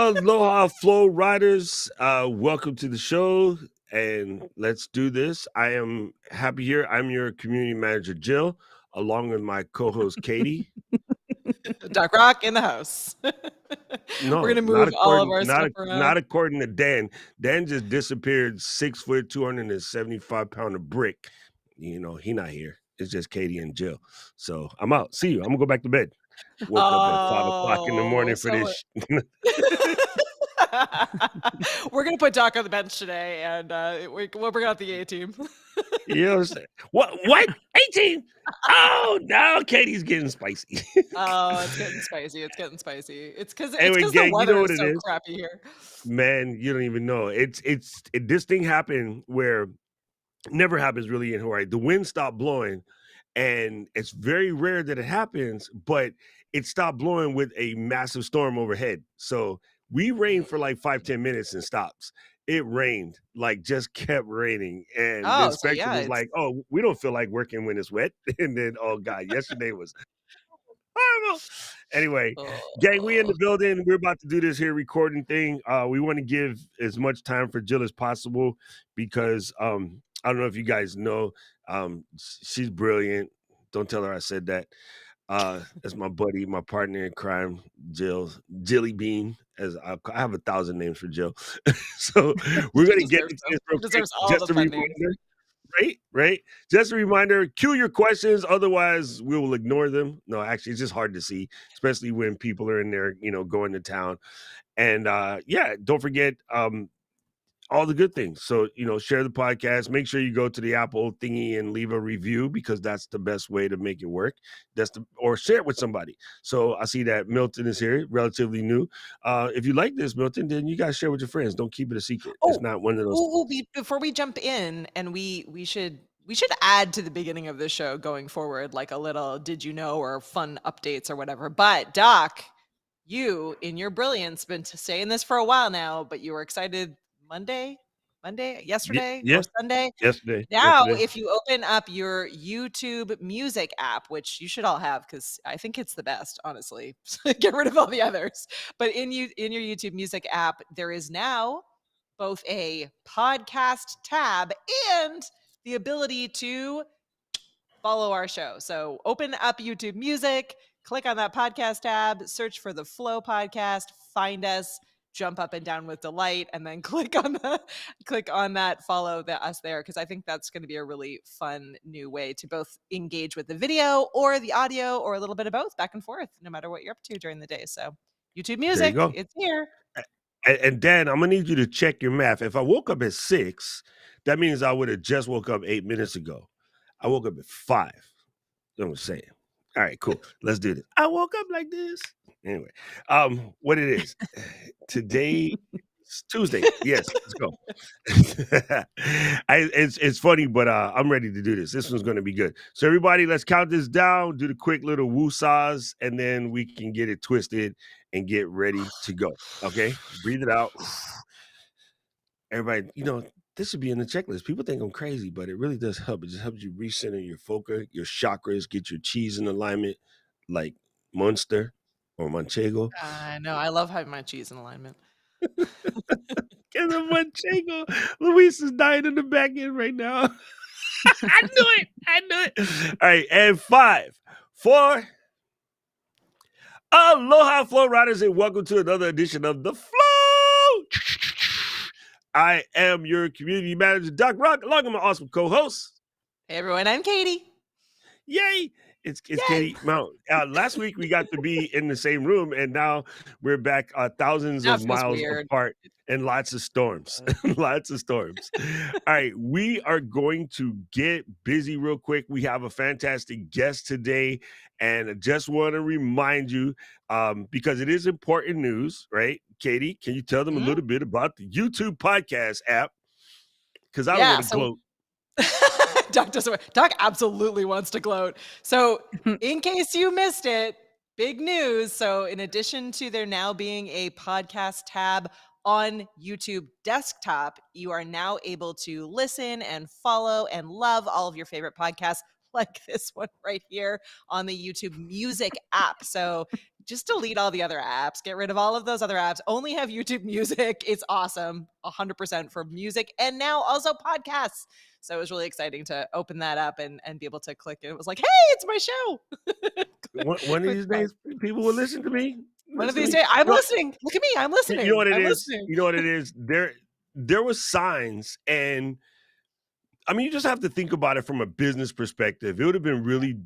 Aloha Flow Riders. Welcome to the show and let's do this. I am happy here. I'm your community manager, Jill, along with my co-host Katie. Doc Rock in the house. We're No, gonna move all of our stuff not around. according to Dan. Dan just disappeared 6 foot, 275 pound of brick. He not here. It's just Katie and Jill. So I'm out. See you. I'm gonna go back to bed. Woke up at 5 o'clock in the Oh, morning for so this. we're gonna put Doc on the bench today, and we'll bring out the A team. You know what I'm saying? What? 18? Oh no, Katie's getting spicy. Oh, it's getting spicy. It's getting spicy. It's Anyway, because the gang, you know weather what is it so is? crappy here. Man, you don't even know. This thing happened where never happens really in Hawaii. The wind stopped blowing, and it's very rare that it happens, but it stopped blowing with a massive storm overhead. So we rained for like 5-10 minutes and stops. It rained, like just kept raining. And the Oh, so inspector yeah, was it's like, "Oh, we don't feel like working when it's wet." And then, oh God, yesterday was horrible. Anyway, gang, we in the oh, building. We're about to do this here recording thing. We want to give as much time for Jill as possible because I don't know if you guys know, she's brilliant. Don't tell her I said that. That's my buddy, my partner in crime, Jilly Bean. I have 1,000 names for Jill. So we're she gonna get deserves into them. this She real quick. deserves all Just the a fun names. reminder. Right. Just a reminder, cue your questions. Otherwise, we will ignore them. No, actually, it's just hard to see, especially when people are in there, going to town. And yeah, don't forget all the good things. So, share the podcast. Make sure you go to the Apple thingy and leave a review because that's the best way to make it work. Or share it with somebody. So I see that Milton is here, relatively new. If you like this, Milton, then you guys share with your friends. Don't keep it a secret. It's Oh, not one of those. before we jump in, and we should add to the beginning of the show going forward, like a little "Did you know?" or fun updates or whatever. But Doc, you in your brilliance been saying this for a while now, but you were excited yesterday or Yeah, Sunday. yesterday. Now, Yesterday. if you open up your YouTube Music app, which you should all have because I think it's the best, honestly. Get rid of all the others. But in your YouTube Music app, there is now both a podcast tab and the ability to follow our show. So open up YouTube Music, click on that podcast tab, search for the Flow podcast, find us, jump up and down with delight, and then click on that, follow us there, because I think that's going to be a really fun new way to both engage with the video or the audio or a little bit of both, back and forth, no matter what you're up to during the day. So YouTube There you Music, go. it's here. And Dan, I'm gonna need you to check your math. If I woke up at 6, that means I would have just woke up 8 minutes ago. I woke up at 5. You know what I'm saying? All right, cool. Let's do this. I woke up like this. Anyway, what it is today is Tuesday. Yes, let's go. It's funny, but I'm ready to do this. This one's gonna be good. So everybody, let's count this down. Do the quick little woosahs, and then we can get it twisted and get ready to go. Okay, breathe it out. Everybody, this should be in the checklist. People think I'm crazy, but it really does help. It just helps you recenter your focus, your chakras, get your cheese in alignment, like Munster or Manchego. I know. I love having my cheese in alignment. Get the Manchego. Luis is dying in the back end right now. I knew it. I knew it. All right, and 5, 4. Aloha, Flow Riders, and welcome to another edition of The Flow. I am your community manager, Doc Rock, along with my awesome co-host. Hey everyone, I'm Katie. Yay! It's Yay! Katie Mount. Last week we got to be in the same room, and now we're back thousands Now it of feels miles weird. apart and lots of storms. Lots of storms. All right, we are going to get busy real quick. We have a fantastic guest today, and I just want to remind you, because it is important news, right? Katie, can you tell them a Mhm. little bit about the YouTube podcast app? Because I don't Yeah, want to so gloat. Doc absolutely wants to gloat. So, in case you missed it, big news. So, in addition to there now being a podcast tab on YouTube desktop, you are now able to listen and follow and love all of your favorite podcasts like this one right here on the YouTube Music app. So, just delete all the other apps. Get rid of all of those other apps. Only have YouTube Music. It's awesome. 100% for music and now also podcasts. So it was really exciting to open that up and be able to click it. It was like, hey, it's my show. One of Click these play. days, people will listen to me. One of Listen to these me. days, I'm You know, listening. Look at me. I'm you know listening. what it I'm is? listening. You know what it is? There was signs, and I mean, you just have to think about it from a business perspective. It would have been really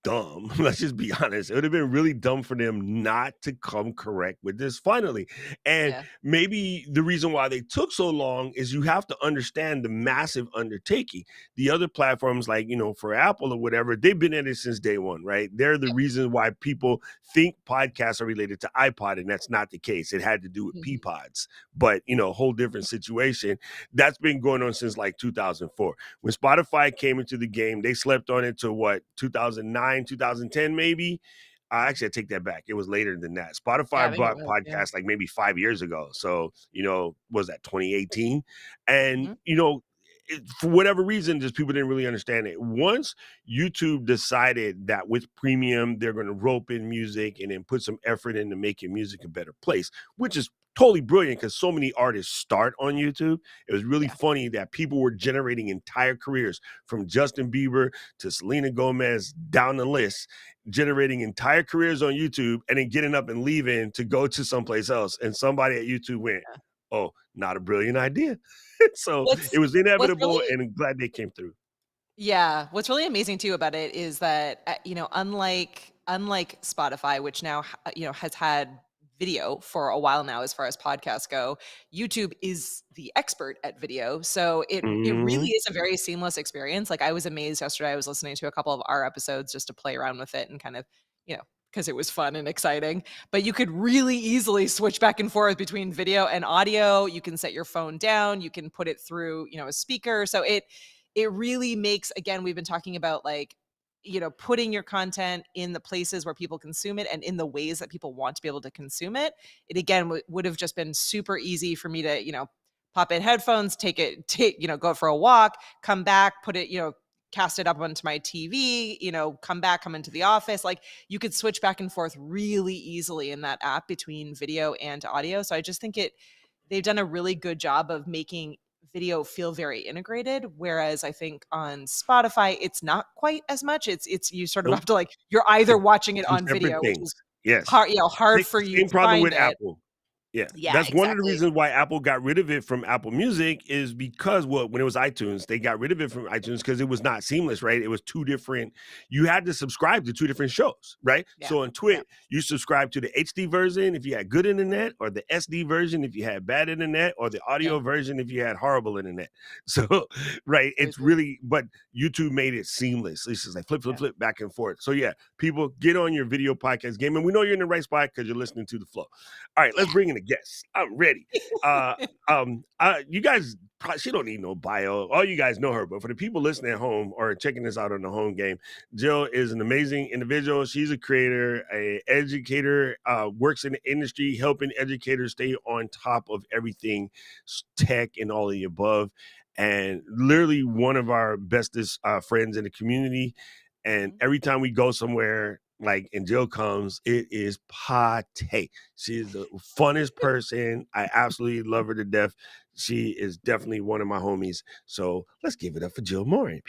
dumb. Let's just be honest. It would have been really dumb for them not to come correct with this finally. And Yeah. maybe the reason why they took so long is you have to understand the massive undertaking. The other platforms, like, for Apple or whatever, they've been in it since day one, right? They're the Yep. reason why people think podcasts are related to iPod, and that's not the case. It had to do with Mhm. Peapods, but, whole different situation. That's been going on since like 2004. When Spotify came into the game, they slept on it to what, 2009, 2010, maybe? Actually, I take that back. It was later than that. Yeah, I Spotify think it brought was. Yeah. podcasts like maybe 5 years ago. So, was that 2018? And, Mhm. for whatever reason, just people didn't really understand it. Once YouTube decided that with premium, they're going to rope in music and then put some effort into making music a better place, which is totally brilliant because so many artists start on YouTube. It was really Yeah. funny that people were generating entire careers from Justin Bieber to Selena Gomez down the list, generating entire careers on YouTube and then getting up and leaving to go to someplace else. And somebody at YouTube went, "Oh, not a brilliant idea." So it What's was what's inevitable, really and I'm glad they came through. Yeah, what's really amazing too about it is that unlike Spotify, which now has had video for a while now as far as podcasts go, YouTube is the expert at video. So it really Mhm. is a very seamless experience. Like I was amazed yesterday. I was listening to a couple of our episodes just to play around with it and kind of, because it was fun and exciting. But you could really easily switch back and forth between video and audio. You can set your phone down, you can put it through, a speaker. So it really makes, again, we've been talking about like, putting your content in the places where people consume it and in the ways that people want to be able to consume it. It again would have just been super easy for me to, pop in headphones, go for a walk, come back, put it, cast it up onto my TV, come back, come into the office. Like you could switch back and forth really easily in that app between video and audio. So I just think they've done a really good job of making video feel very integrated, whereas I think on Spotify it's not quite as much. It's you sort of Nope. have to like you're either It's watching it 2 on separate video, which things. is Yes. hard for you Same to problem find with it. Apple. Yeah, Yeah, that's one of the exactly. reasons why Apple got rid of it from Apple Music is because, well, when it was iTunes, they got rid of it from iTunes because it was not seamless, right? It was 2 different, you had to subscribe to 2 different shows, right? Yeah. So on Yeah. Twit, you subscribe to the HD version if you had good internet, or the SD version if you had bad internet, or the Yeah. audio version if you had horrible internet. So, right, it's Crazy. really, but YouTube made it seamless. It's just like flip, flip, Yeah. flip, back and forth. So yeah, people get on your video podcast game, and we know you're in the right spot because you're listening to the flow. All right, let's Yeah. bring in a guest. I'm ready. Uh, you guys, she don't need no bio. All you guys know her, but for the people listening at home or checking this out on the home game, Jill is an amazing individual. She's a creator, a educator, works in the industry, helping educators stay on top of everything tech and all of the above. And literally one of our bestest friends in the community. And Mhm. every time we go somewhere, like, and Jill comes, it is pate. She is the funnest person. I absolutely love her to death. She is definitely one of my homies. So let's give it up for Jill Morin.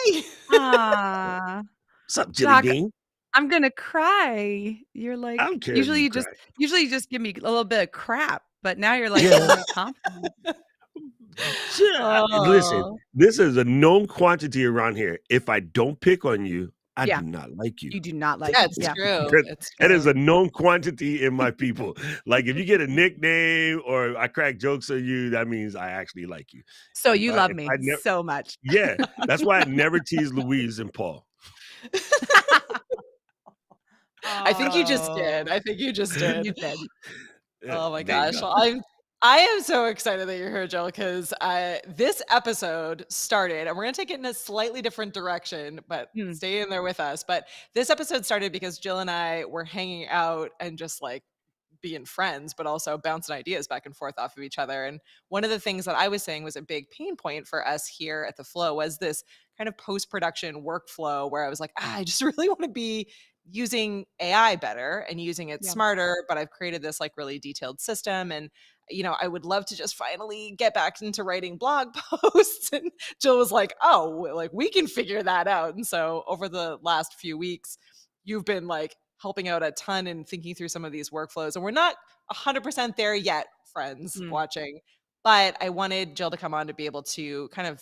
Yay! Ah, What's up, Jilly Doc, Bean? I'm gonna cry. I don't care if you cry. usually you just give me a little bit of crap, but now you're, like, Yeah. giving me confidence. Listen, Oh. this is a known quantity around here. If I don't pick on you, I Yeah, do not like you. you do not like Yeah, me. it's Yeah. true. That It's that is true. a known quantity in my people. Like, if you get a nickname or I crack jokes on you, that means I actually like you. So If you I love if me I never so much. Yeah, that's why I never tease Louise and Paul. I think you just did. Oh, I think you just you did. did. Oh my There you gosh. go. Well, I am so excited that you're here, Jill, because this episode started, and we're gonna take it in a slightly different direction, but Mm, stay in there with us. But this episode started because Jill and I were hanging out and just like being friends, but also bouncing ideas back and forth off of each other. And one of the things that I was saying was a big pain point for us here at the Flow was this kind of post production workflow where I was like, I just really want to be using AI better and using it Yeah. smarter, but I've created this like really detailed system. And, I would love to just finally get back into writing blog posts. And Jill was like, oh, like we can figure that out. And so over the last few weeks, you've been like helping out a ton and thinking through some of these workflows. And we're not 100% there yet, friends Mm. watching, but I wanted Jill to come on to be able to kind of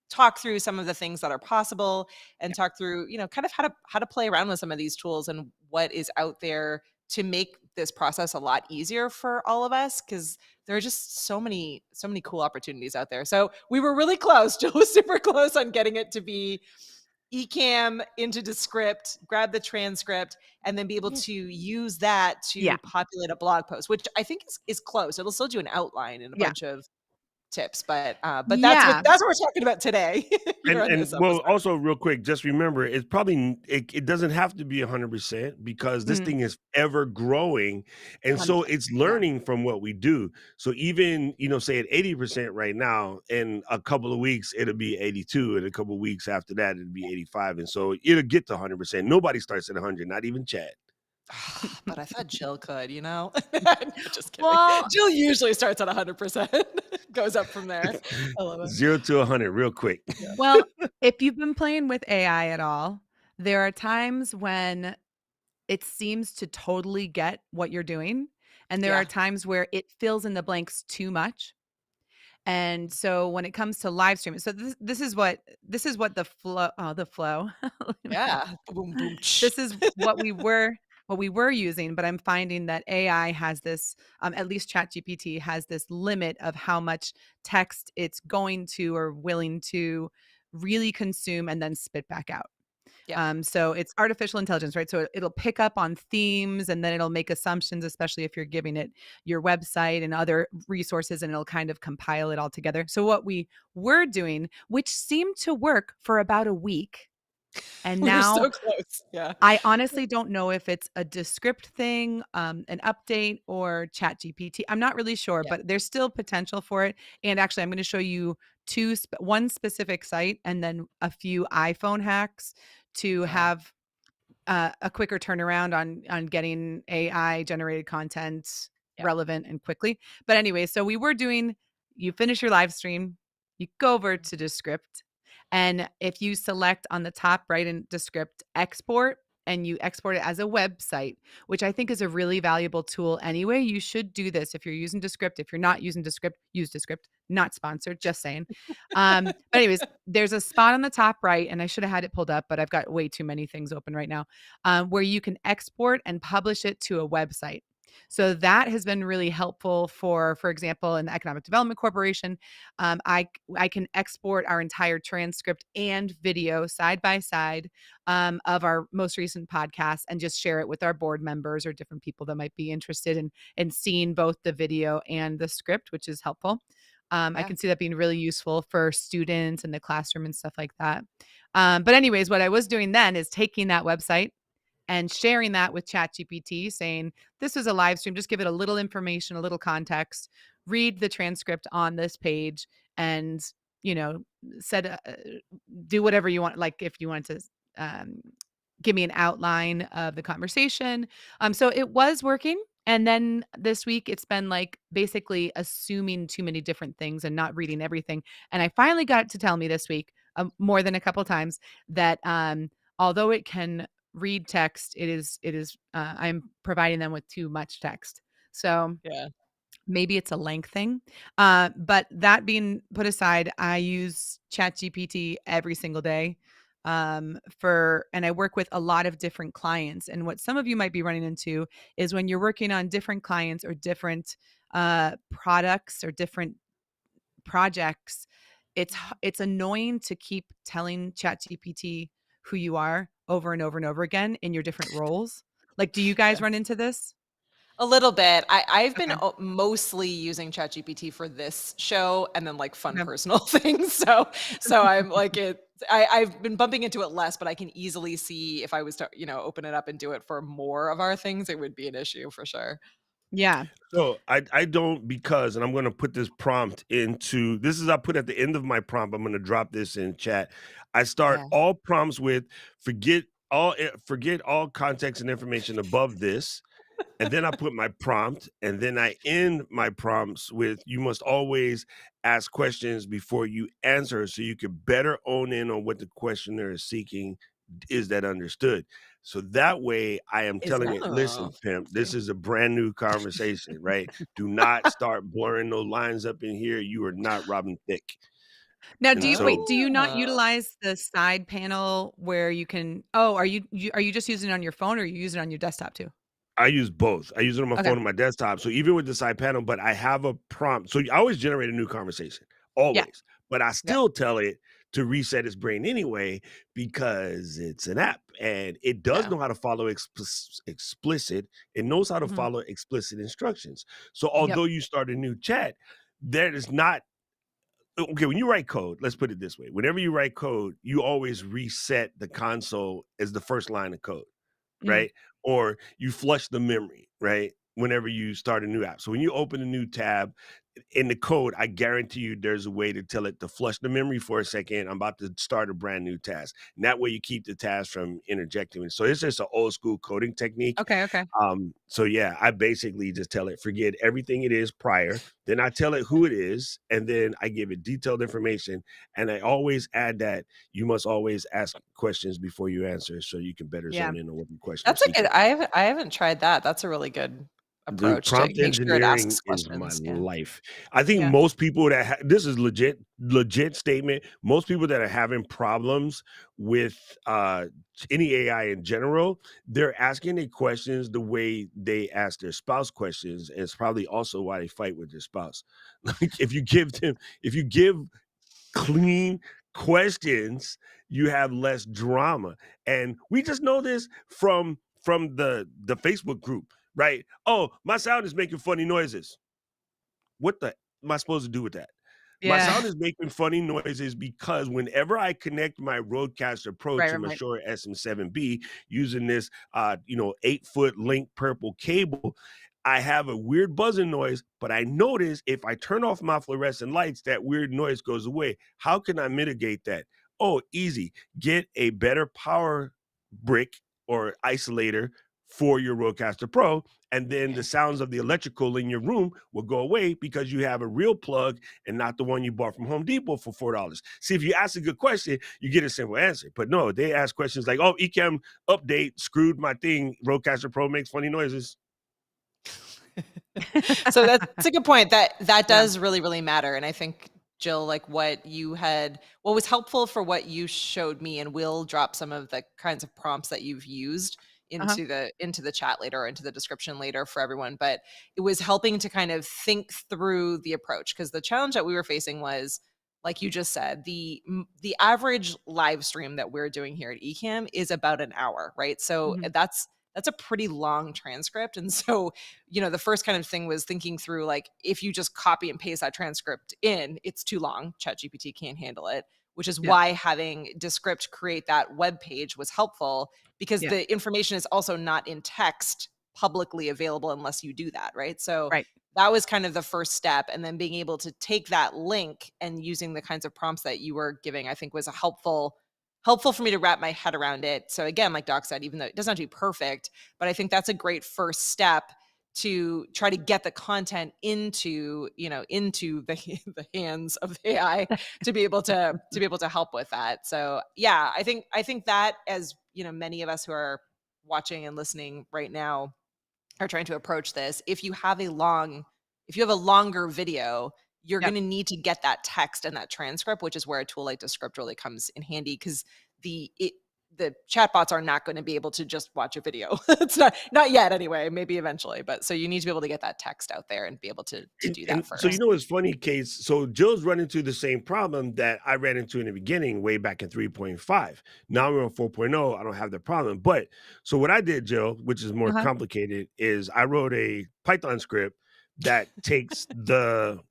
talk through some of the things that are possible and talk through, kind of how to play around with some of these tools and what is out there to make this process a lot easier for all of us, because there are just so many cool opportunities out there. So we were really close. Jill was super close on getting it to be Ecamm into Descript, grab the transcript, and then be able to use that Yeah. to populate a blog post, which I think is close. It'll still do an outline and a Yeah. bunch of tips, but that's what Yeah. we're talking about today here on this And well, episode. also real quick, just remember, it's probably it doesn't have to be 100% because this Mm. thing is ever growing, and so 100%. it's Yeah. learning from what we do. So even say at 80% right now, in a couple of weeks it'll be 82, and a couple of weeks after that it'll be 85, and so it'll get to 100%. Nobody starts at 100, not even Chad. But I thought Jill could, No, just kidding. Well, Jill usually starts at 100%, goes up from there. I love it. 0 to 100 real quick. Yeah. well, if you've been playing with AI at all, there are times when it seems to totally get what you're doing, and there are Yeah. times where it fills in the blanks too much. And so when it comes to live streaming, so this is what the flow. Yeah. Boom, boom. This is what we were using, but I'm finding that AI has this, at least ChatGPT has this limit of how much text it's going to or willing to really consume and then spit back out. Yeah. So it's artificial intelligence, right? So it'll pick up on themes and then it'll make assumptions, especially if you're giving it your website and other resources, and it'll kind of compile it all together. So what we were doing, which seemed to work for about a week, and We were now so close. Yeah. I honestly don't know if it's a Descript thing, an update, or ChatGPT. I'm not really sure, Yeah. but there's still potential for it. And actually, I'm going to show you one specific site and then a few iPhone hacks to Yeah. have a quicker turnaround on getting AI generated content Yeah. relevant and quickly. But anyway, so you finish your live stream, you go over to Descript, and if you select on the top right in Descript export, and you export it as a website, which I think is a really valuable tool anyway. You should do this if you're using Descript. If you're not using Descript, use Descript. Not sponsored, just saying. But anyways, there's a spot on the top right, and I should have had it pulled up, but I've got way too many things open right now, where you can export and publish it to a website. So that has been really helpful for example, in the Economic Development Corporation. I can export our entire transcript and video side by side, of our most recent podcast, and just share it with our board members or different people that might be interested in seeing both the video and the script, which is helpful. I Yeah. can see that being really useful for students in the classroom and stuff like that. But anyways, what I was doing then is taking that website and sharing that with ChatGPT, saying, this is a live stream, just give it a little information, a little context, read the transcript on this page, and, you know, said, do whatever you want. Like if you want to um, give me an outline of the conversation. So it was working. And then this week, it's been like basically assuming too many different things and not reading everything. And I finally got it to tell me this week, more than a couple times, that although it can read text, I'm providing them with too much text. So Yeah. maybe it's a length thing. But that being put aside, I use ChatGPT every single day, and I work with a lot of different clients. And what some of you might be running into is when you're working on different clients or different products or different projects, it's annoying to keep telling ChatGPT who you are over and over and over again in your different roles. Like, do you guys Yeah. run into this? A little bit. I've been Okay. mostly using ChatGPT for this show and then like fun Okay. personal things. So I'm like I've been bumping into it less, but I can easily see if I was to, open it up and do it for more of our things, it would be an issue for sure. Yeah. So I don't, because, and I'm going to put this prompt into this is I put at the end of my prompt. I'm going to drop this in chat. I start Yeah. all prompts with forget forget all context and information above this, and then I put my prompt, and then I end my prompts with, "You must always ask questions before you answer so you can better own in on what the questioner is seeking. Is that understood?" So that way, I am Is telling that it, "Listen, oh, pimp, this fancy. is a brand new conversation, right? Do not start blurring no lines up in here. You are not Robin Thicke." Now, And do so you not Oh. utilize the side panel where you can are you just using it on your phone or you use it on your desktop too? I use both. I use it on my Okay. phone and my desktop. So even with the side panel, but I have a prompt. So I always generate a new conversation, Yeah. always. But I Yep. still tell it to reset its brain anyway because it's an app and it does Yeah. know how to follow explicit. It knows how to Mhm. follow explicit instructions. So Yep. although you start a new chat, that is not okay. When you write code, let's put it this way: whenever you write code, you always reset the console as the first line of code, Mhm. right? Or you flush the memory, right? Whenever you start a new app. So when you open a new tab in the code, I guarantee you there's a way to tell it to flush the memory for a second. I'm about to start a brand new task. And that way you keep the task from interjecting. So it's just an old school coding technique. Okay, okay. So yeah, I basically just tell it, forget everything it is prior. Then I tell it who it is, and then I give it detailed information. And I always add that you must always ask questions before you answer so you can better Yeah. zone in on what the question is That's a good seeking. I haven't tried that. That's a really good Dude, approach to prompt make sure it engineering asks is my questions. Yeah. life. I think Yeah. most people that this is legit statement. Most people that are having problems with any AI in general, they're asking their questions the way they ask their spouse questions, and it's probably also why they fight with their spouse. Like if you give clean questions, you have less drama. And we just know this from the Facebook group, right? Oh, my sound is making funny noises. What the am I supposed to do with that? My Yeah. sound is making funny noises because whenever I connect my Rodecaster Pro Right, to right, my right. Shure SM7B using this 8-foot link purple cable, I have a weird buzzing noise, but I notice if I turn off my fluorescent lights, that weird noise goes away. How can I mitigate that? Oh, easy. Get a better power brick or isolator for your Rodecaster Pro, and then the sounds of the electrical in your room will go away because you have a real plug and not the one you bought from Home Depot for $4. See, if you ask a good question, you get a simple answer. But no, they ask questions like, "Oh, Ecamm update screwed my thing. Rodecaster Pro makes funny noises." So that's a good point. That Yeah. does really, really matter. And I think, Jill, like what was helpful for what you showed me, and we'll drop some of the kinds of prompts that you've used Uh-huh. into the chat later or into the description later for everyone. But it was helping to kind of think through the approach, because the challenge that we were facing was, like you just said, the average live stream that we're doing here at Ecamm is about an hour, right? So Mhm. that's a pretty long transcript. And so, the first kind of thing was thinking through, like, if you just copy and paste that transcript in, it's too long. ChatGPT can't handle it, which is Yeah. why having Descript create that web page was helpful, because Yeah. the information is also not in text publicly available unless you do that, right? So Right. that was kind of the first step. And then being able to take that link and using the kinds of prompts that you were giving, I think was a helpful for me to wrap my head around it. So again, like Doc said, even though it doesn't have to be perfect, but I think that's a great first step to try to get the content into the hands of the AI to be able to help with that. So yeah, I think that, as many of us who are watching and listening right now are trying to approach this, if you have a longer video, you're Yep. going to need to get that text and that transcript, which is where a tool like Descript really comes in handy, because the chatbots are not going to be able to just watch a video. It's not yet anyway, maybe eventually, but so you need to be able to get that text out there and be able to do that And so first. it's funny, Case. So Jill's run into the same problem that I ran into in the beginning, way back in 3.5. Now we're on 4.0. I don't have the problem. But so what I did, Jill, which is more Uh-huh. complicated, is I wrote a Python script that takes the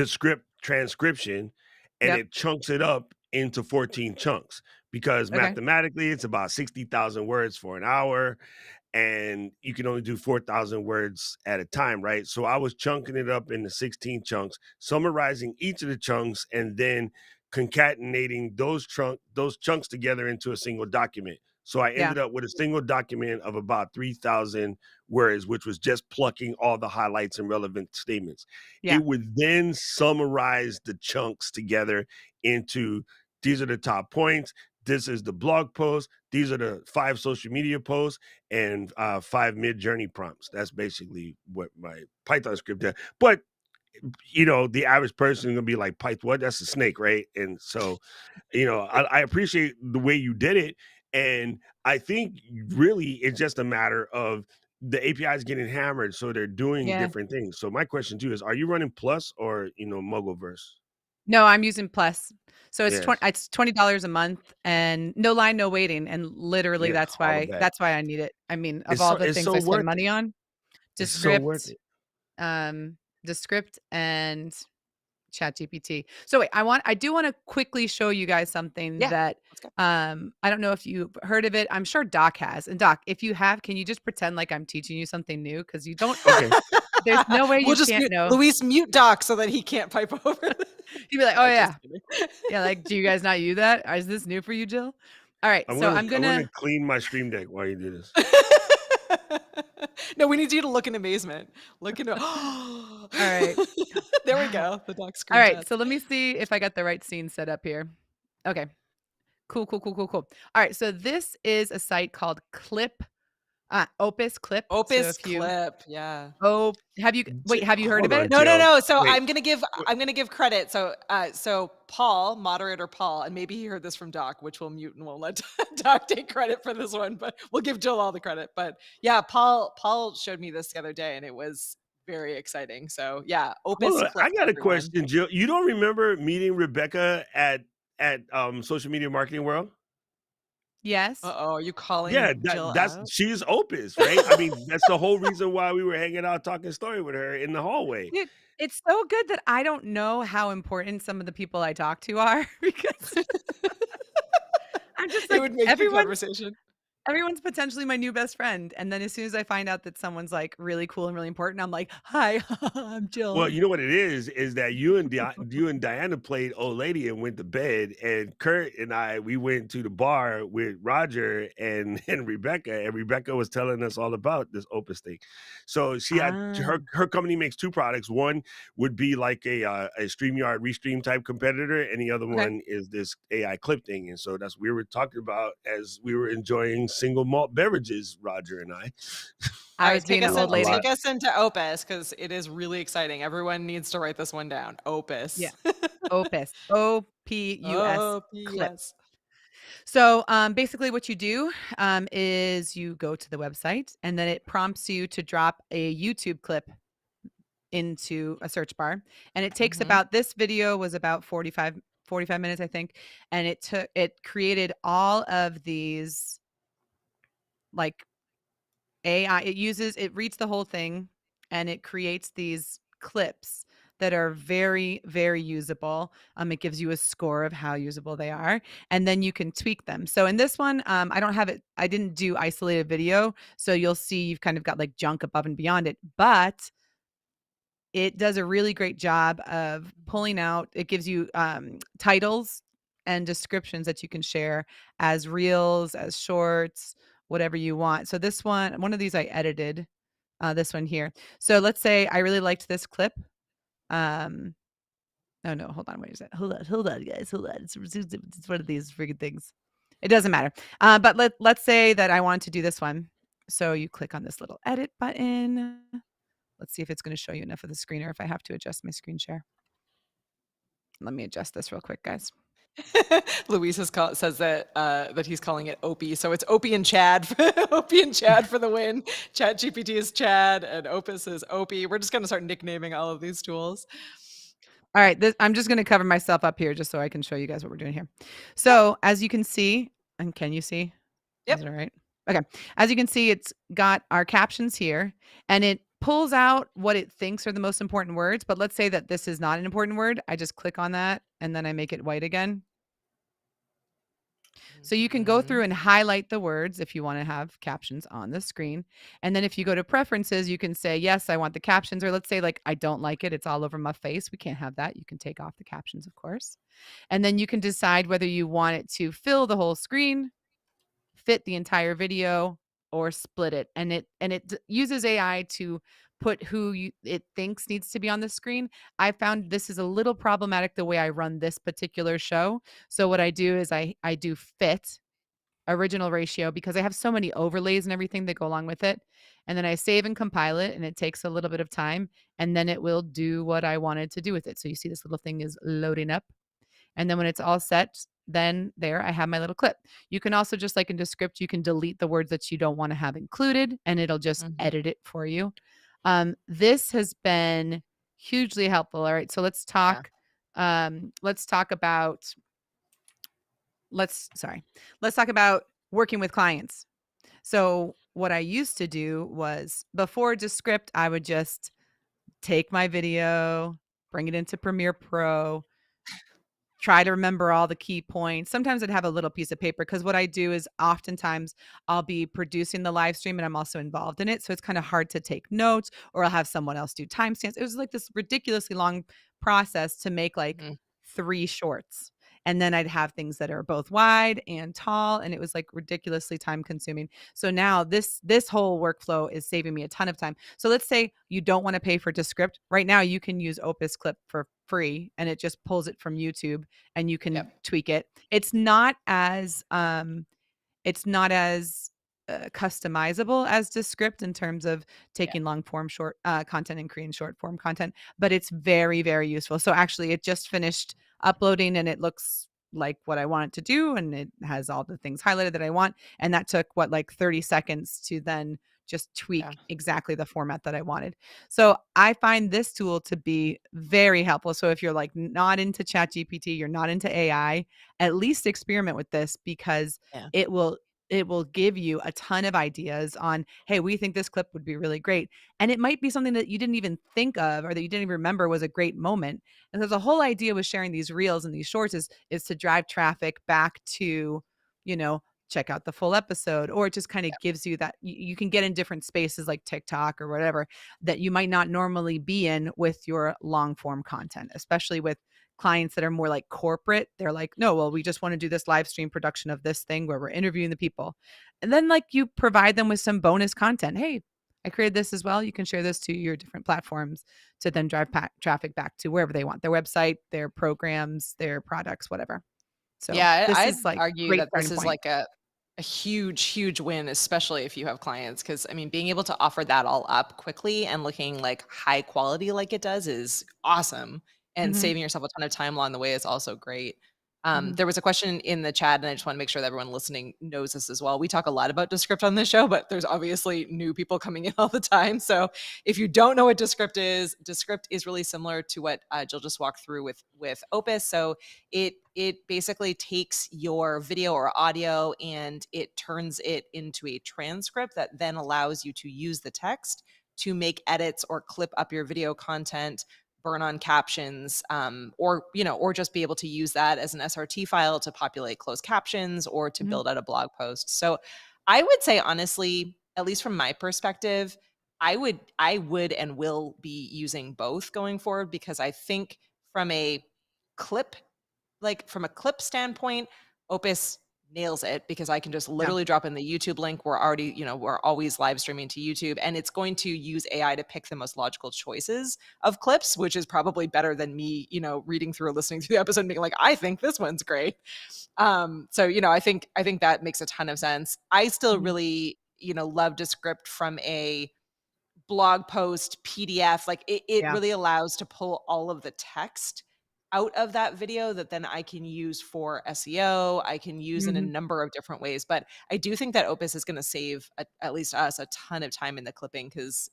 script transcription and Yep. it chunks it up into 14 chunks because Okay. mathematically it's about 60,000 words for an hour and you can only do 4,000 words at a time, right? So I was chunking it up into 16 chunks, summarizing each of the chunks, and then concatenating those chunks together into a single document. So I Yeah. ended up with a single document of about 3,000 words, which was just plucking all the highlights and relevant statements. Yeah. It would then summarize the chunks together into these are the top points. This is the blog post. These are the 5 social media posts and 5 mid journey prompts. That's basically what my Python script did. But the average person is gonna be like, Python, what? That's a snake, right? And so I appreciate the way you did it. And I think really it's just a matter of the APIs getting hammered. So they're doing Yeah. different things. So my question too is, are you running Plus or, Moguleverse? No, I'm using Plus. So Yes. it's $20 a month and no line, no waiting. And literally Yeah. All of that. that's why I need it. I mean, of It's all so the it's things so I spend worth it. money on, It's so worth Descript, it. um, Descript and ChatGPT. So wait, I do want to quickly show you guys something Yeah, that let's go. I don't know if you've heard of it. I'm sure Doc has. And Doc, if you have, can you just pretend like I'm teaching you something new? Because you don't Okay. there's no way We'll you just can't mute know. Luis, mute Doc so that he can't pipe over. You'd be like, oh Just yeah. kidding. Yeah, like, do you guys not use that? Is this new for you, Jill? All right, I'm so gonna I'm I'm gonna gonna clean my stream deck while you do this. No, we need you to look in amazement. Look in all right. There we Wow. go. The Doc All right, screenshots. so let me see if I got the right scene set up here. Okay. Cool, cool, cool, cool, cool. All right, so this is a site called Opus Clip. So Opus if you Clip, yeah. have you heard of Hold on, it? No, no, Jill. no. So Wait. I'm gonna give credit. So Paul, moderator Paul, and maybe he heard this from Doc, which we'll mute and won't let Doc take credit for this one, but we'll give Jill all the credit. But yeah, Paul showed me this the other day, and it was very exciting. So yeah, Hold Opus on. I Clip, got a everyone. question, Jill. You don't remember meeting Rebecca at Social Media Marketing World? Yes. Uh-oh, are you Yeah, calling Jill that's out? she's Opus, right? I mean, that's the whole reason why we were hanging out talking story with her in the hallway. Dude, it's so good that I don't know how important some of the people I talk to are because I'm just It like, would make good conversation. everyone's potentially my new best friend, and then as soon as I find out that someone's, like, really cool and really important, I'm like, "Hi, I'm Well, Jill." you know what it is that you and Diana played old lady and went to bed, and Kurt and we went to the bar with Roger and and Rebecca was telling us all about this Opus thing. So she had Ah, her company makes 2 products. One would be like a StreamYard Restream type competitor, and the other okay. one is this AI clip thing. And so that's what we were talking about as we were enjoying single malt beverages, Roger and I. I All right, was being an old A lot. lady. take us into Opus because it is really exciting. Everyone needs to write this one down. Yeah, Opus. Opus, OPUS, Clip. OPS. So, basically what you do, is you go to the website, and then it prompts you to drop a YouTube clip into a search bar, and it takes Mhm. about this video was about 45 minutes, I think, and it created all of these, like, AI. It reads the whole thing, and it creates these clips that are very, very usable. It gives you a score of how usable they are, and then you can tweak them. So in this one, I didn't do isolated video, so you'll see you've kind of got, like, junk above and beyond it, but it does a really great job of pulling out it gives you, titles and descriptions that you can share as reels, as shorts, whatever you want. So this one of these I edited, this one here. So let's say I really liked this clip. Um, oh, no, hold on, wait a second. Hold on, guys, hold on. It's one of these freaking things. It doesn't matter. But let's say that I want to do this one. So you click on this little edit button. Let's see if it's gonna show you enough of the screen or if I have to adjust my screen share. Let me adjust this real quick, guys. Luis says that he's calling it Opie, so it's Opie and Chad. Opie and Chad for the win. Chat GPT is Chad, and Opus is Opie. We're just gonna start nicknaming all of these tools. All right, I'm just gonna cover myself up here just so I can show you guys what we're doing here. Yep. So, as you can see and can you see? Is it Yep. all right? Okay. As you can see, it's got our captions here, and it pulls out what it thinks are the most important words, but let's say that this is not an important word. I just click on that, and then I make it white again. So you can go through Mhm. and highlight the words if you want to have captions on the screen. And then if you go to preferences, you can say, yes, I want the captions. Or let's say, like, I don't like it. It's all over my face. We can't have that. You can take off the captions, of course. And then you can decide whether you want it to fill the whole screen fit the entire video or split it. And it uses AI to put it thinks needs to be on the screen. I found this is a little problematic the way I run this particular show. So what I do is I do fit original ratio because I have so many overlays and everything that go along with it. And then I save and compile it, and it takes a little bit of time, and then it will do what I wanted to do with it. So you see this little thing is loading up. And then when it's all set, then there I have my little clip. You can also, just like in Descript, you can delete the words that you don't want to have included, and it'll just Mhm. edit it for you. This has been hugely helpful. All right, so let's Yeah. talk. Let's talk about let's talk about working with clients. So what I used to do was, before Descript, I would just take my video, bring it into Premiere Pro, try to remember all the key points. Sometimes I'd have a little piece of paper, because what I do is oftentimes I'll be producing the live stream and I'm also involved in it. So it's kind of hard to take notes, or I'll have someone else do timestamps. It was like this ridiculously long process to make like Mhm. 3 shorts. And then I'd have things that are both wide and tall, and it was like ridiculously time consuming. So now this whole workflow is saving me a ton of time. So let's say you don't want to pay for Descript. Right now you can use Opus Clip for free, and it just pulls it from YouTube, and you can Yep. tweak it. It's not as customizable as Descript in terms of Yeah. taking long form short content and creating short form content, but it's very, very useful. So actually, it just finished uploading, and it looks like what I want it to do, and it has all the things highlighted that I want. And that took like 30 seconds to then just Yeah. tweak exactly the format that I wanted. So I find this tool to be very helpful. So if you're like not into ChatGPT, you're not into AI, at least experiment with this, because Yeah. it will give you a ton of ideas on, hey, we think this clip would be really great. And it might be something that you didn't even think of, or that you didn't even remember was a great moment. And so the whole idea with sharing these reels and these shorts is to drive traffic back to, check out the full episode, or it just kind of gives you that you can get in different spaces like TikTok or whatever that you might not normally be in with your long form content, especially with clients that are more like corporate. They're like, no, well, we just want to do this live stream production of this thing where we're interviewing the people. And then like you provide them with some bonus content. Hey, I created this as well. You can share this to your different platforms to then drive traffic back to wherever they want, their website, their programs, their products, whatever. So Yeah, this I'd is like argue great that this starting is point. like a huge, huge win, especially if you have clients. Because I mean, being able to offer that all up quickly and looking like high quality like it does is awesome. And Hmm. saving yourself a ton of time along the way is also great. Hmm. There was a question in the chat, and I just want to make sure that everyone listening knows this as well. We talk a lot about Descript on this show, but there's obviously new people coming in all the time. So if you don't know what Descript is really similar to what Jill just walked through with Opus. So it basically takes your video or audio and it turns it into a transcript that then allows you to use the text to make edits or clip up your video content, burn on captions, or just be able to use that as an SRT file to populate closed captions or to Hmm. build out a blog post. So I would say honestly, at least from my perspective, I would and will be using both going forward, because I think from a clip from a clip standpoint, Opus nails it, because I can just Yeah. literally drop in the YouTube link. We're always live streaming to YouTube, and it's going to use AI to pick the most logical choices of clips, which is probably better than me, reading through or listening to the episode and being like, I think this one's great. I think that makes a ton of sense. I still Hmm. really, love Descript from a blog post, PDF, like it Yeah. really allows to pull all of the text out of that video that then I can use for SEO. I can use in a Hmm. number of different ways. But I do think that Opus is going to save at least us a ton of time in the clipping, because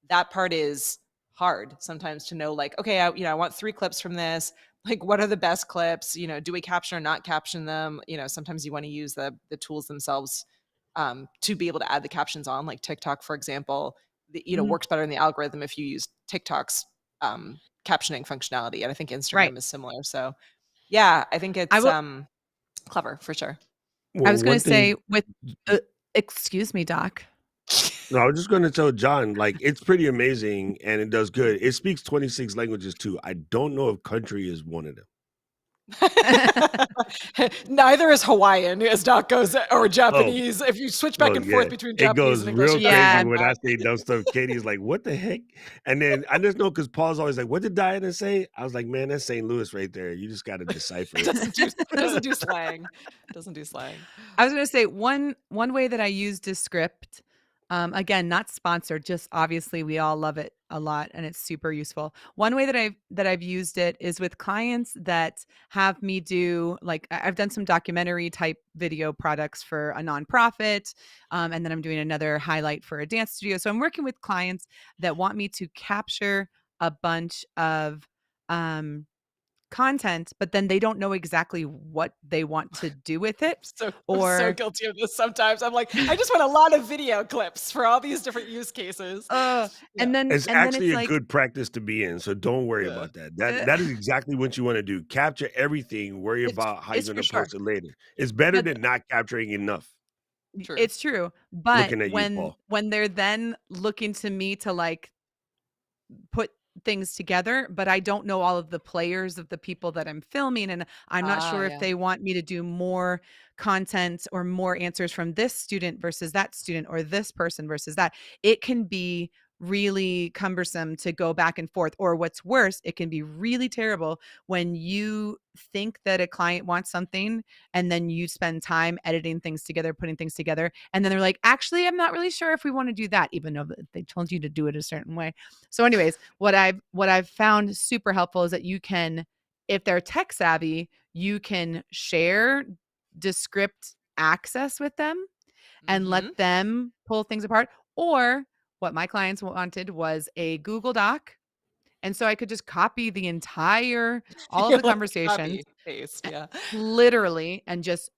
that part is hard sometimes to know, like, okay, I want 3 clips from this. Like, what are the best clips? Do we caption or not caption them? Sometimes you want to use the tools themselves to be able to add the captions on, like TikTok, for example, Hmm. works better in the algorithm if you use TikTok's captioning functionality. And I think Right. Instagram is similar. So yeah, I think I it's will. clever for sure. I Well, was going one to say thing with. Excuse me, Doc. no, I was just gonna tell John, like, it's pretty amazing and it does good. It speaks 26 languages too. I don't know if country is one of them. Neither is Hawaiian, as Doc goes, or Oh, Japanese. If you switch back oh and forth yeah. between It Japanese goes and English, real it doesn't crazy Yeah. sound when I bad. say dumb stuff. Katie's like, "What the heck?" And then I just know because Paul's always like, "What did Diana say?" I was like, "Man, that's St. Louis right there. You just got to decipher It it." doesn't do slang. It doesn't do slang. I was gonna say one way that I use Descript, again, not sponsored, just obviously we all love it a lot and it's super useful. One way that I've used it is with clients that have me do like I've done some documentary type video products for a nonprofit, and then I'm doing another highlight for a dance studio. So I'm working with clients that want me to capture a bunch of um, content, but then they don't know exactly what they want to do with it, I'm so or guilty of this sometimes. I'm like, I just want a lot of video clips for all these different use cases. Yeah. and then It's actually it's a like, good practice to be in, so don't worry Yeah. about that. That uh, that is exactly what you wanna do. Capture everything, worry about how you're it's for gonna sure. post it later. It's better But than not capturing enough. True. it's true. But Looking at you, when Paul. they're then looking to me to like put things together, but I don't know all of the players of the people that I'm filming, and I'm not Ah, sure if yeah. they want me to do more content or more answers from this student versus that student or this person versus that. It can be really cumbersome to go back and forth, or what's worse, it can be really terrible when you think that a client wants something and then you spend time editing things together, putting things together, and then they're like, actually, I'm not really sure if we want to do that, even though they told you to do it a certain way. So anyways, what I've found super helpful is that you can, if they're tech savvy, you can share Descript access with them and Mm-hmm. let them pull things apart. Or what my clients wanted was a Google Doc. And so I could just copy the entire, all of You're the like conversations copy paste. Yeah. literally, and just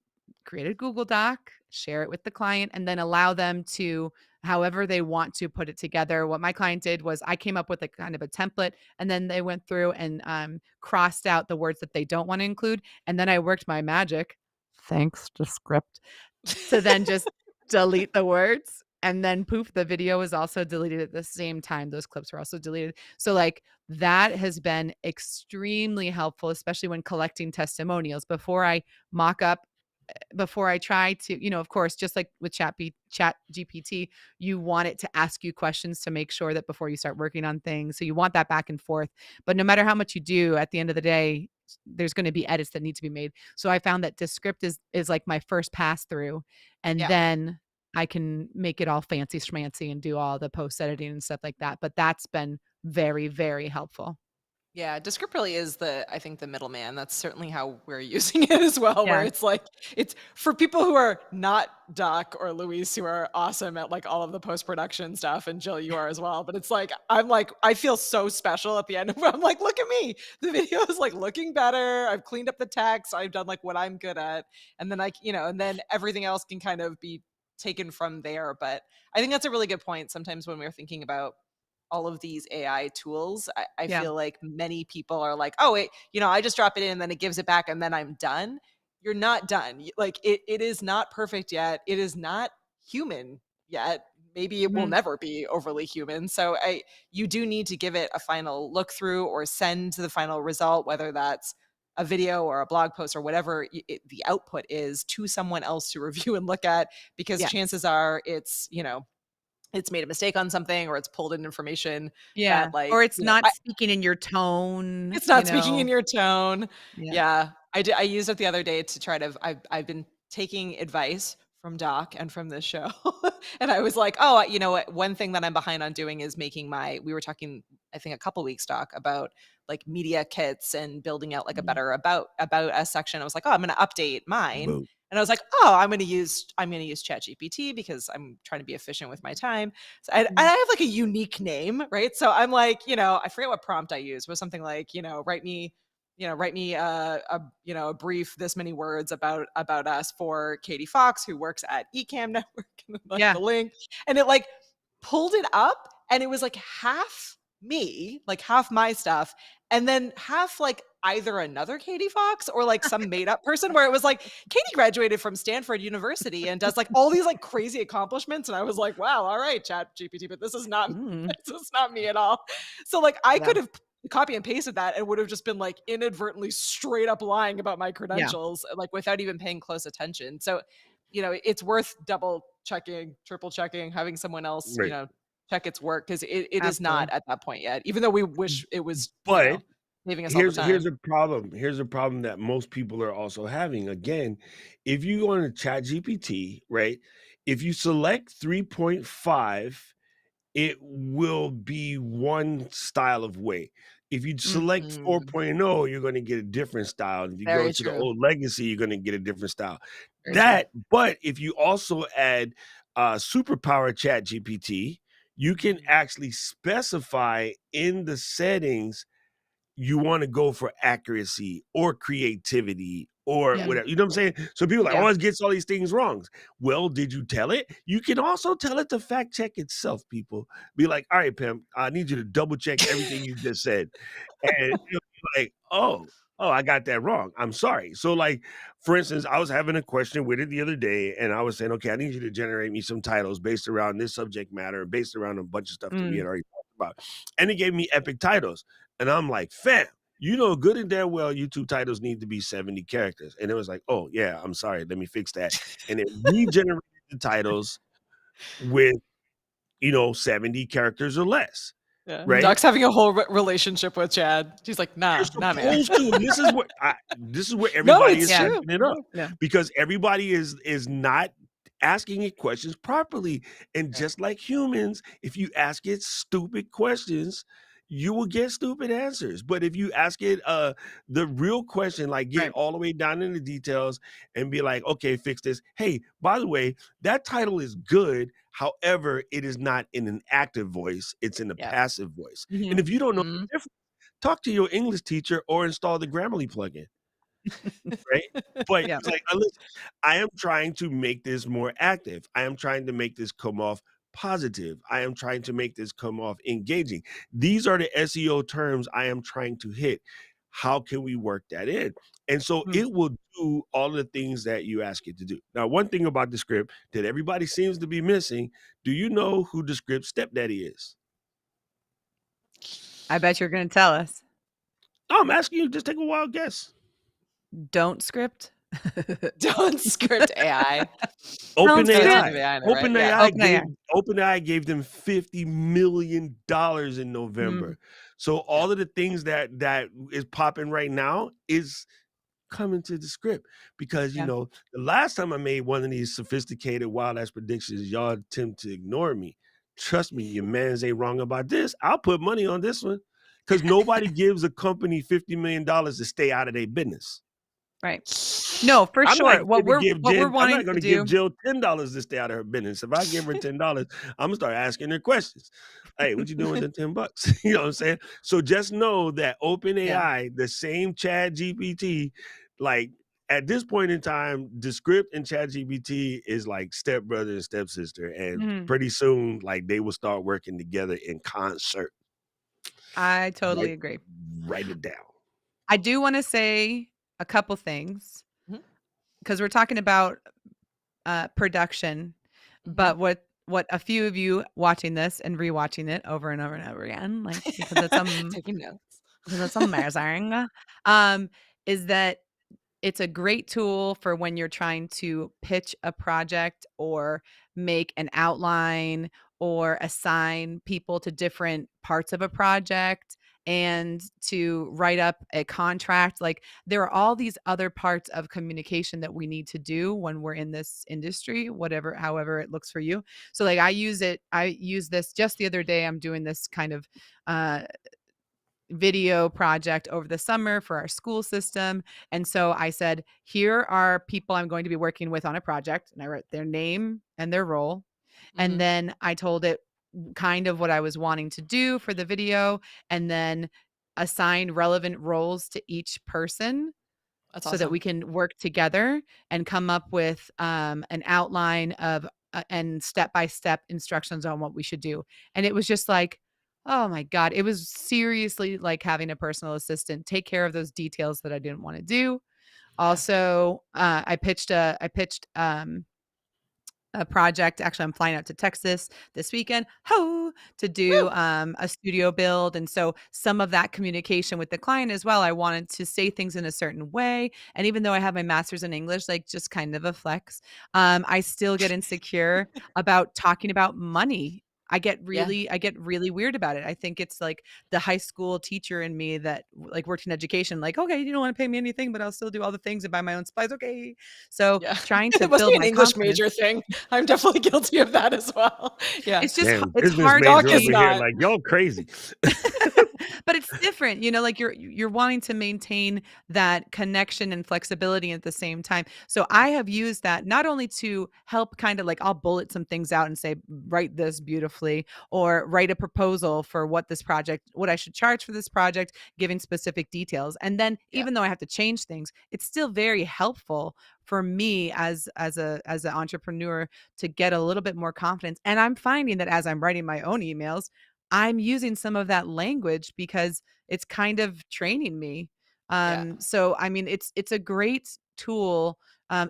create a Google Doc, share it with the client, and then allow them to however they want to put it together. What my client did was I came up with a kind of a template, and then they went through and crossed out the words that they don't want to include. And then I worked my magic, thanks to script, to then just delete the words. And then poof, the video was also deleted at the same time. Those clips were also deleted. So like that has been extremely helpful, especially when collecting testimonials. Before I try to, of course, just like with Chat GPT, you want it to ask you questions to make sure that before you start working on things. So you want that back and forth. But no matter how much you do, at the end of the day, there's going to be edits that need to be made. So I found that Descript is like my first pass through, and Yeah. then I can make it all fancy schmancy and do all the post editing and stuff like that. But that's been very, very helpful. Yeah, Descript really is I think the middleman. That's certainly how we're using it as well, where Yeah. it's like, it's for people who are not Doc or Luis, who are awesome at like all of the post-production stuff, and Jill, you are as well. But it's like, I'm like, I feel so special at the end of it. I'm like, look at me. The video is like looking better. I've cleaned up the text. I've done like what I'm good at. And then and then everything else can kind of be taken from there. But I think that's a really good point. Sometimes when we're thinking about all of these AI tools, I Yeah. feel like many people are like, oh, wait, I just drop it in and then it gives it back and then I'm done. You're not done. Like it is not perfect yet. It is not human yet. Maybe it will Mhm. never be overly human. So you do need to give it a final look through or send the final result, whether that's a video or a blog post or whatever the output is, to someone else to review and look at, because Yes. chances are it's made a mistake on something, or it's pulled in information that, Yeah. like, Or it's not speaking in your tone, it's not speaking in your tone. Yeah. Yeah. I used it the other day to try to I've been taking advice from Doc and from this show. And I was like, "Oh, you know what? One thing that I'm behind on doing is making we were talking, I think a couple weeks, Doc, about like media kits and building out like a Mhm. better about us section." I was like, "Oh, I'm going to update mine." Boom. And I was like, "Oh, I'm going to use ChatGPT because I'm trying to be efficient with my time." So I Mhm. have like a unique name, right? So I'm like, I forget what prompt I used. It was something like, write me a brief this many words about us for Katie Fawkes, who works at Ecamm Network, and then, like, Yeah. the link, and it like pulled it up, and it was like half me, like half my stuff, and then half like either another Katie Fawkes or like some made up person, where it was like, Katie graduated from Stanford University and does like all these like crazy accomplishments. And I was like, wow, all right, Chat GPT, but this is not Mm. this is not me at all. So like I Yeah. could have copy and pasted that and would have just been like inadvertently straight up lying about my Yeah. credentials, like without even paying close attention. So, it's worth double checking, triple checking, having someone else, Right. check its work, because it is not Absolutely. at that point yet, even though we Mm. wish it was, But saving us all the here's time. a problem. Here's a problem that most people are also having. Again, if you go on to ChatGPT, right? If you select 3.5, it will be one style of way. If you select Mhm. 4.0, you're going to get a different style. If you go Very to the true. old legacy, you're going to get a different style. Very true. But if you also add superpower chat GPT, you can Mhm. actually specify in the settings you want to go for accuracy or creativity or Yeah. whatever. You know what I'm saying? So people are like, Yeah. oh, it gets all these things wrong. Well, did you tell it? You can also tell it to fact check itself, people. Be like, all right, Pam, I need you to double check everything you just said. And it'll be like, oh, I got that wrong. I'm sorry. So, like, for instance, I was having a question with it the other day, and I was saying, okay, I need you to generate me some titles based around this subject matter, based around a bunch of stuff that we Mm. had already talked about. And it gave me epic titles. And I'm like, fam, you know good and damn well YouTube titles need to be 70 characters. And it was like, oh, yeah, I'm sorry. Let me fix that. And it regenerated the titles with, 70 characters or less, Yeah. right? Doc's having a whole relationship with Chad. She's like, You're nah, nah, man. supposed to, and this is where No, everybody it's is Yeah. true. screwing it up Yeah. because everybody is not asking it questions properly. And Right. just like humans, if you ask it stupid questions, you will get stupid answers. But if you ask it the real question, like get Right. all the way down in the details and be like, okay, fix this. Hey, by the way, that title is good. However, it is not in an active voice, it's in a Yeah. passive voice. And Mhm. if you don't know Mhm. the difference, talk to your English teacher or install the Grammarly plugin, right? But Yeah. it's like, listen, I am trying to make this more active. I am trying to make this come off positive. I am trying to make this come off engaging. These are the SEO terms I am trying to hit. How can we work that in? And so Mm. it will do all the things that you ask it to do. Now, one thing about Descript that everybody seems to be missing, do you know who Descript stepdaddy is? I bet you're gonna tell us. No, I'm asking you, just take a wild guess. Don't script. Don't script AI. Don't It's got a script. team of OpenAI. AI in it, right? Yeah. OpenAI gave OpenAI. OpenAI gave them $50 million in Mm. November. So Yeah. all of the things that is popping right now is coming to the script because Yeah. the last time I made one of these sophisticated wild ass predictions, y'all attempt to ignore me. Trust me, your mans ain't wrong about this. I'll put money on this one because nobody gives a company $50 million to stay out of their business. Right. No, for I'm not sure. going to give What we're Jen. I'm wanting not going to to give do. Jill $10 to stay out of her business. If I give her $10, I'm gonna start asking her questions. Hey, what you doing with the $10? You know what I'm saying? So just know that Yeah. OpenAI, the same Chat GPT, like at this point in time, Descript and Chat GPT is like stepbrother and stepsister, and Mhm. pretty soon, like they will start working together in concert. I totally Write, agree. write it down. I do wanna say a couple things Mhm. because 'cause we're talking about, production, Mhm. but what a few of you watching this and rewatching it over and over and over again, like, Taking notes. because it's amazing, um, is that it's a great tool for when you're trying to pitch a project or make an outline or assign people to different parts of a project and to write up a contract. Like there are all these other parts of communication that we need to do when we're in this industry, whatever, however it looks for you. So like I use this just the other day. I'm doing this kind of uh video project over the summer for our school system. And so I said, here are people I'm going to be working with on a project. And I wrote their name and their role. And Mhm. then I told it kind of what I was wanting to do for the video and then assign relevant roles to each person That's so that awesome. we can work together and come up with an outline of and step-by-step instructions on what we should do. And it was just like, oh my God, it was seriously like having a personal assistant take care of those details that I didn't want to do. Yeah. Also, I pitched a project. Actually, I'm flying out to Texas this weekend, to do Woo! a studio build. And so some of that communication with the client as well, I wanted to say things in a certain way. And even though I have my master's in English, like just kind of a flex, I still get insecure about talking about money. Yeah. I get really weird about it. I think it's like the high school teacher in me that like worked in education, like, okay, you don't want to pay me anything, but I'll still do all the things and buy my own supplies. Okay. So Yeah. trying to It must build be an my English confidence. major thing. I'm definitely guilty of that as well. Yeah. It's just Damn, it's business hard to major Doc is over be here, not. like y'all crazy. but it's different, like you're wanting to maintain that connection and flexibility at the same time. So I have used that not only to help kind of like I'll bullet some things out and say, write this beautifully or write a proposal for what I should charge for this project, giving specific details. And then Yeah. even though I have to change things, it's still very helpful for me as an entrepreneur to get a little bit more confidence. And I'm finding that as I'm writing my own emails, I'm using some of that language because it's kind of training me. Yeah. So I mean, it's a great tool.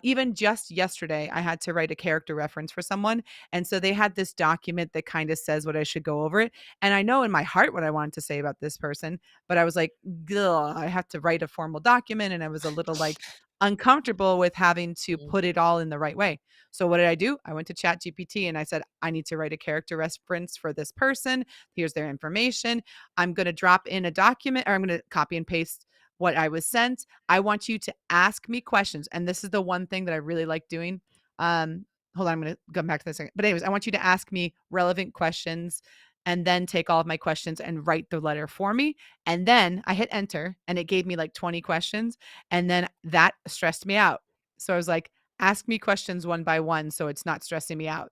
Even just yesterday, I had to write a character reference for someone, and so they had this document that kind of says what I should go over it. And I know in my heart what I wanted to say about this person, but I was like, "Ugh, I have to write a formal document, and I was a little like uncomfortable with having to Mhm. put it all in the right way. So what did I do? I went to ChatGPT and I said, I need to write a character reference for this person. Here's their information. I'm going to drop in a document or I'm going to copy and paste what I was sent. I want you to ask me questions. And this is the one thing that I really like doing. Hold on, I'm going to come back to this. But anyways, I want you to ask me relevant questions and then take all of my questions and write the letter for me. And then I hit enter and it gave me like 20 questions. And then that stressed me out. So I was like, ask me questions one by one so it's not stressing me out.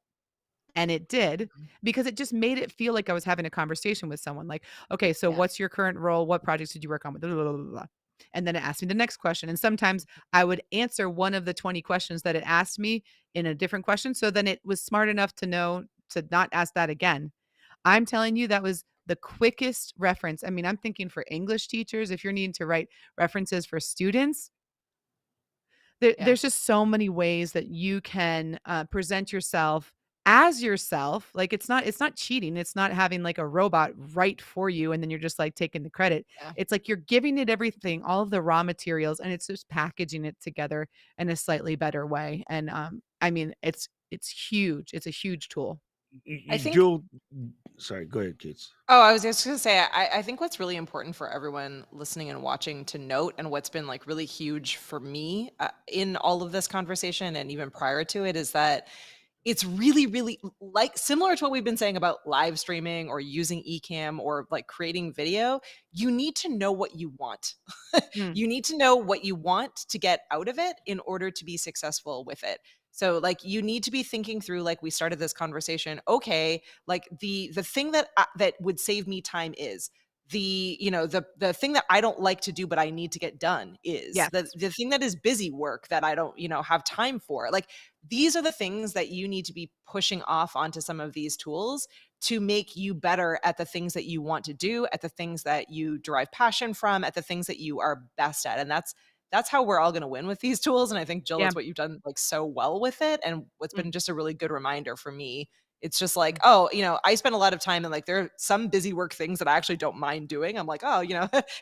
And it did because it just made it feel like I was having a conversation with someone like, okay, so Yeah. what's your current role? What projects did you work on with? Blah, blah, blah, blah, blah. And then it asked me the next question. And sometimes I would answer one of the 20 questions that it asked me in a different question. So then it was smart enough to know to not ask that again. I'm telling you, that was the quickest reference. I mean, I'm thinking for English teachers, if you're needing to write references for students, Yeah. there's just so many ways that you can present yourself as yourself. Like it's not cheating. It's not having like a robot write for you and then you're just like taking the credit. Yeah. It's like you're giving it everything, all of the raw materials, and it's just packaging it together in a slightly better way. And I mean, it's huge. It's a huge tool. I think Jill, sorry, go ahead, kids. Oh, I was just gonna say, I think what's really important for everyone listening and watching to note, and what's been like really huge for me in all of this conversation and even prior to it, is that it's really, really like similar to what we've been saying about live streaming or using Ecamm or like creating video. You need to know what you want. Mm, You need to know what you want to get out of it in order to be successful with it. So like you need to be thinking through, like we started this conversation, okay, like the thing that would save me time is the thing that I don't like to do but I need to get done is yes. the thing that is busy work that I don't have time for. Like these are the things that you need to be pushing off onto some of these tools to make you better at the things that you want to do, at the things that you derive passion from, at the things that you are best at. And that's how we're all going to win with these tools. And I think Jill, Yeah. that's what you've done like so well with it. And what's Mm, been just a really good reminder for me. It's just like, mm, oh, I spend a lot of time and like there are some busy work things that I actually don't mind doing. I'm like, oh,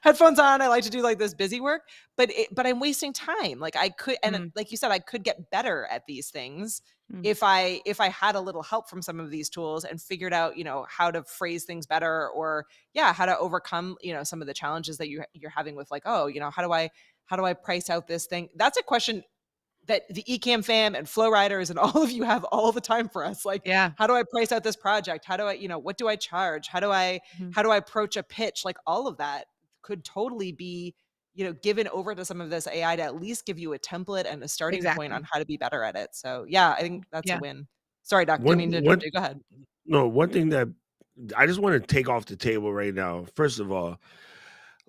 headphones on. I like to do like this busy work, but I'm wasting time. Like I could, and mm, like you said, I could get better at these things mm. if I had a little help from some of these tools and figured out, how to phrase things better, or yeah, how to overcome, some of the challenges that you're having with like, oh, how do I price out this thing? That's a question that the Ecamm fam and Flow Riders and all of you have all the time for us. Like, Yeah. how do I price out this project? How do I, what do I charge? How do I Mhm. how do I approach a pitch? Like all of that could totally be, given over to some of this AI to at least give you a template and a starting point on Exactly. how to be better at it. So yeah, I think that's a Yeah. win. Sorry, Doc, didn't One mean to interrupt one you. Go ahead. no, one thing that I just want to take off the table right now. First of all,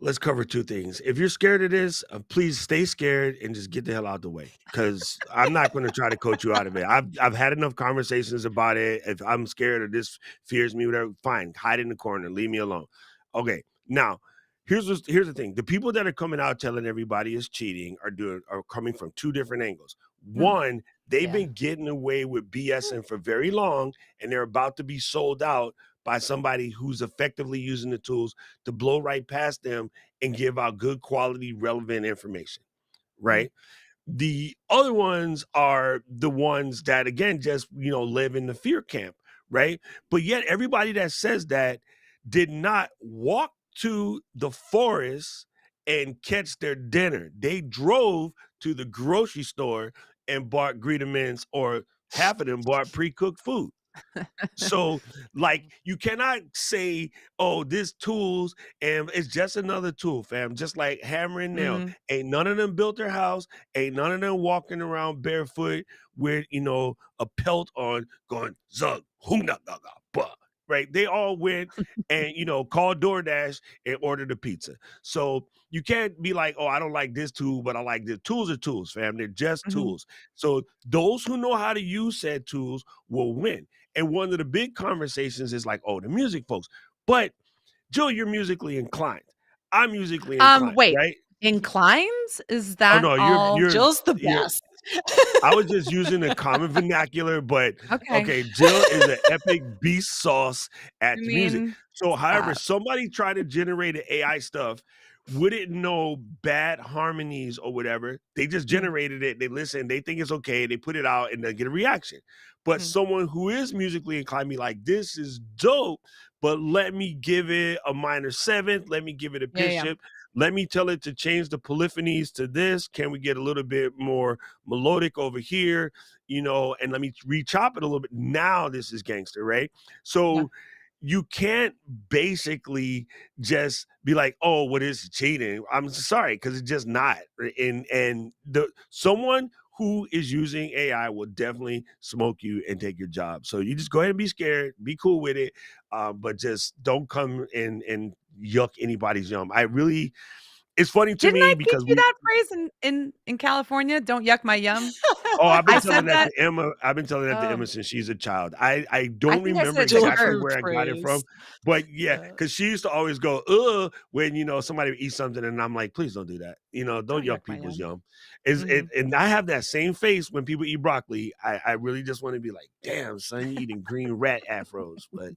let's cover two things. If you're scared of this, please stay scared and just get the hell out the way. Because I'm not going to try to coach you out of it. I've had enough conversations about it. If I'm scared or this fears me, whatever, fine, hide in the corner, leave me alone. Okay, now here's the thing: the people that are coming out telling everybody is cheating are coming from two different angles. Mm, One, They've Yeah. been getting away with BSing for very long, and they're about to be sold out by somebody who's effectively using the tools to blow right past them and give out good quality, relevant information, Mm. right? The other ones are the ones that again just live in the fear camp, right? But yet everybody that says that did not walk to the forest and catch their dinner. They drove to the grocery store and bought Greetamans, or half of them bought pre-cooked food. So, like, you cannot say, "Oh, this tools and it's just another tool, fam." Just like hammer and nail. Mm. Ain't none of them built their house. Ain't none of them walking around barefoot with a pelt on, going zug hoona gaga bah. Right? They all went and called DoorDash and ordered a pizza. So you can't be like, "Oh, I don't like this tool, but I like this." Tools are tools, fam. They're just Mhm. tools. So those who know how to use said tools will win. And one of the big conversations is like, oh, the music folks. But Jill, you're musically inclined. I'm musically inclined, Wait, right? inclines? Is Oh that no, all? Jill's the you're best. I was just using a common vernacular, but Okay. okay, Jill is an epic beast sauce I at the music. mean, So, however, stop. somebody tried to generate an AI stuff, wouldn't know bad harmonies or whatever. They just Mhm. generated it. They listen, they think it's okay, they put it out, and they get a reaction. But Mhm. someone who is musically inclined be like, this is dope, but let me give it a minor seventh. Let me give it a Yeah, yeah. bishop. Let me tell it to change the polyphonies to this. Can we get a little bit more melodic over here, and let me re-chop it a little bit. Now this is gangster, right? Yeah. So you can't basically just be like, oh, what is cheating? I'm sorry, because it's just not. And the someone who is using AI will definitely smoke you and take your job. So you just go ahead and be scared, be cool with it, but just don't come in and yuck anybody's yum. It's funny to Didn't I me teach because you we that phrase in California? "Don't yuck my yum." Oh, I've been I telling said that that. to Emma. I've been telling that to Emma Oh, since she's a child. I I don't think I remember said it to Jill exactly her. where approved I got it from, phrase. but yeah, Yeah. because she used to always go, when somebody would eat something, and I'm like, please don't do that. Don't "Don't yuck yuck my people's yum." yum. Is it? Mhm. And I have that same face when people eat broccoli. I really just want to be like, damn, son, you eating green rat afros, but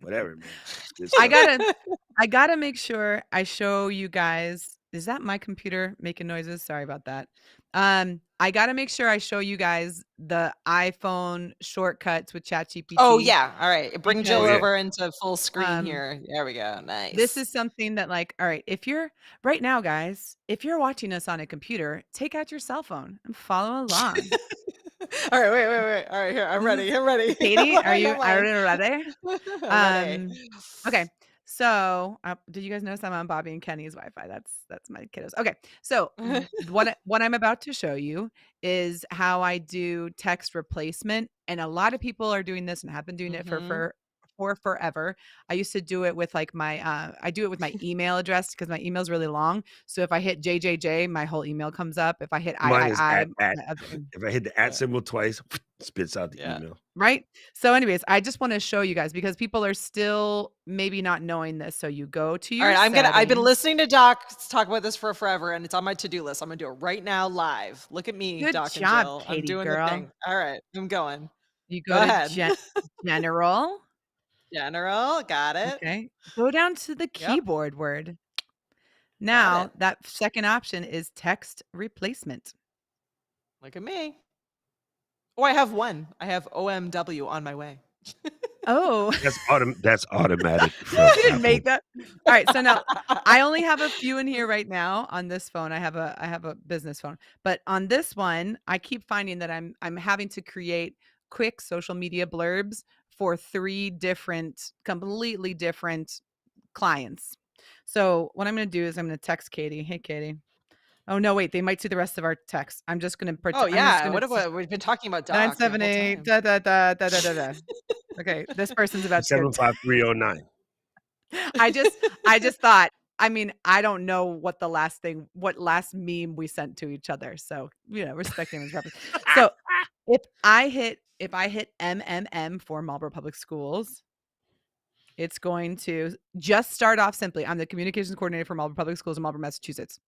whatever, man. It's good I stuff. gotta I gotta make sure I show you guys. Is that my computer making noises? Sorry about that. I gotta make sure I show you guys the iPhone shortcuts with Oh, ChatGPT yeah. All right. Bring Jill Oh because, yeah, over into full screen um, here. There we go. this Nice. is something that, like, all right, if you're right now, guys, if you're watching us on a computer, take out your cell phone and follow along. All right. Wait. All right. Here. I'm This is ready. I'm ready. Katie, I'm are like, you ready? I'm ready. Um, okay. So, did you guys notice I'm on Bobby and Kenny's Wi-Fi? That's my kiddos. Okay. So, what I'm about to show you is how I do text replacement, and a lot of people are doing this and have been doing it Hmm. for forever. I used to do it with like my I do it with my email address because my email's really long. So if I hit JJJ, my whole email comes up. If I hit mine is at. my other If I hit the at Yeah. symbol twice, spits out the Yeah. email. right? So anyways, I just want to show you guys because people are still maybe not knowing this. So you go to All your right. I've been settings. listening to Doc talk about this for forever, and it's on my to-do list. I'm gonna do it right now live. Look at me, Good Doc and job, Jill. I'm Katie doing the girl. thing. All right. I'm going. You Go go to ahead. general. General. Got it. Okay. Go down to the Yep. keyboard word. Got it. Now, that second option is text replacement. Look at me. Oh, I have one. I have OMW on my way. Oh, That's automatic from you didn't make Apple. that. All right, so now I only have a few in here right now on this phone. I have a business phone. But on this one, I keep finding that I'm having to create quick social media blurbs for 3 different completely different clients. So, what I'm going to do is I'm going to text Katie. Hey Katie. Oh no, wait, they might see the rest of our text. Oh, I'm just yeah. going What to have we've been talking about Doc the whole 978 time. da da da da da da da. Okay, this person's about to go 75309. I just thought, I mean, I don't know what last meme we sent to each other. So, respect names preference. So if I hit MMM for Marlboro Public Schools, it's going to just start off simply. I'm the communications coordinator for Marlboro Public Schools in Marlboro, Massachusetts.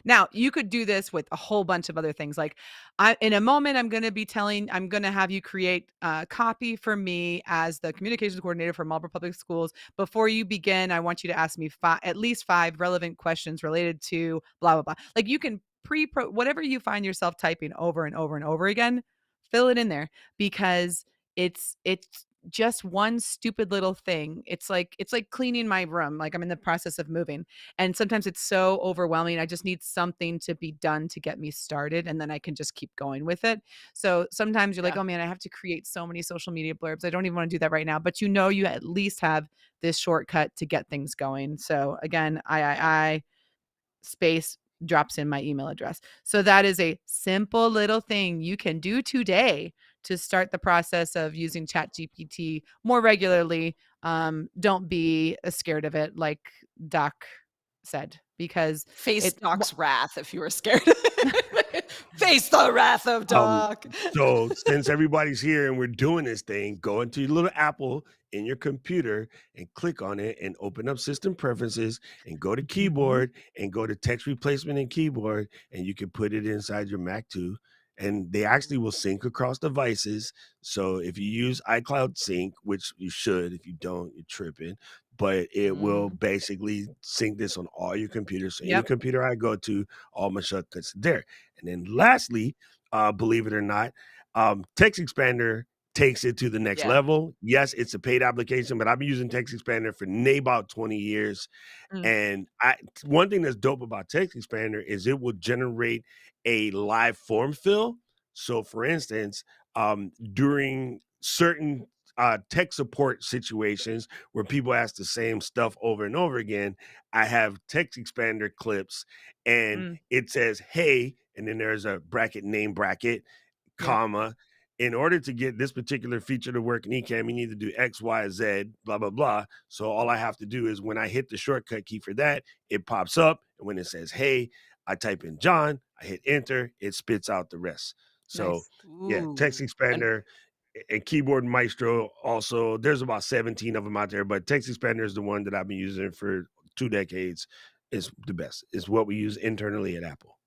Now, you could do this with a whole bunch of other things. Like, in a moment, I'm going to have you create copy for me as the communications coordinator for Marlboro Public Schools. Before you begin, I want you to ask me at least 5 relevant questions related to blah, blah, blah. Like, you can whatever you find yourself typing over and over and over again, fill it in there, because it's just one stupid little thing. It's like cleaning my room. Like, I'm in the process of moving, and sometimes it's so overwhelming. I just need something to be done to get me started, and then I can just keep going with it. So sometimes you're like, Yeah. oh man, I have to create so many social media blurbs. I don't even want to do that right now. But you at least have this shortcut to get things going. So again, I space drops in my email address. So that is a simple little thing you can do today to start the process of using ChatGPT more regularly. Don't be scared of it, like Doc said, because Face Doc's wrath if you were scared. Face the wrath of Doc. So since everybody's here and we're doing this thing, go into your little Apple in your computer and click on it and open up system preferences and go to keyboard and go to text replacement and keyboard, and you can put it inside your Mac too. And they actually will sync across devices. So if you use iCloud Sync, which you should, if you don't, you're tripping. But it will basically sync this on all your computers. So any Yep. computer I go to, all my shortcuts are there. And then lastly, believe it or not, Text Expander takes it to the next level. Yes, it's a paid application, but I've been using Text Expander for about 20 years. And one thing that's dope about Text Expander is it will generate a live form fill. So for instance, during certain tech support situations where people ask the same stuff over and over again, I have Text Expander clips and it says, hey, and then there's a bracket, name bracket, comma. In order to get this particular feature to work in Ecamm, you need to do X, Y, Z, blah, blah, blah. So all I have to do is when I hit the shortcut key for that, it pops up. And when it says, hey, I type in John, I hit enter, it spits out the rest. So yeah, Text Expander and Keyboard Maestro also, there's about 17 of them out there, but Text Expander is the one that I've been using for 2 decades. Is the best. It's what we use internally at Apple.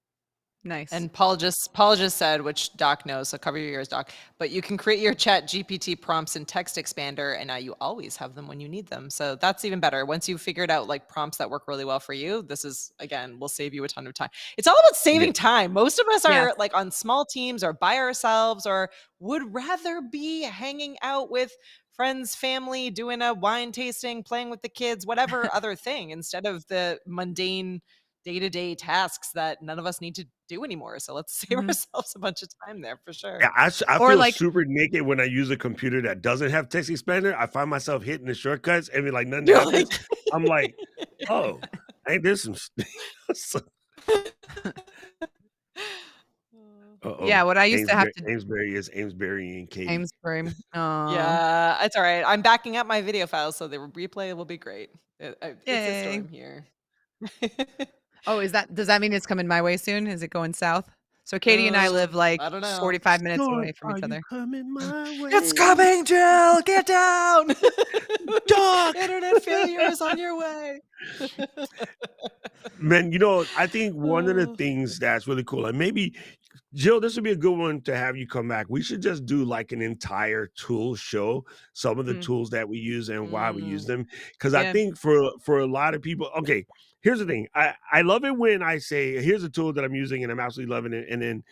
Nice. And Paul just said, which Doc knows, so cover your ears, Doc. But you can create your ChatGPT prompts in Text Expander, and now you always have them when you need them. So that's even better. Once you've figured out like prompts that work really well for you, this is, again, will save you a ton of time. It's all about saving time. Most of us are like on small teams or by ourselves, or would rather be hanging out with friends, family, doing a wine tasting, playing with the kids, whatever other thing, instead of the mundane day-to-day tasks that none of us need to do anymore. So let's save ourselves a bunch of time there for sure. Yeah, I feel like super naked when I use a computer that doesn't have Text Expander. I find myself hitting the shortcuts and like nothing happens. I'm like, oh, ain't this some Yeah, what I used to have to Amesbury is Amesbury and Katie. Amesbury. Yeah, it's all right. I'm backing up my video files, so the replay will be great. It's a storm here. Oh, does that mean it's coming my way soon? Is it going south? So Katie and I live like I don't know. 45 minutes away from each other. Coming my way? It's coming, Jill! Get down! Doc! Internet failure is on your way. Man, I think one of the things that's really cool, and maybe Jill, this would be a good one to have you come back. We should just do like an entire tool show, some of the tools that we use and why we use them. Because I think for a lot of people, okay, here's the thing. I love it when I say, here's a tool that I'm using and I'm absolutely loving it. And then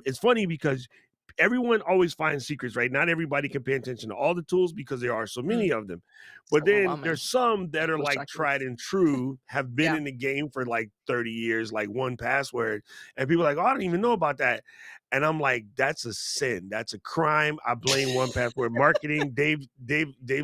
it's funny because everyone always finds secrets, right? Not everybody can pay attention to all the tools because there are so many of them. But then there's some that are like tried and true, have been in the game for like 30 years, like 1Password. And people are like, oh, I don't even know about that. And I'm like, that's a sin. That's a crime. I blame 1Password marketing. Dave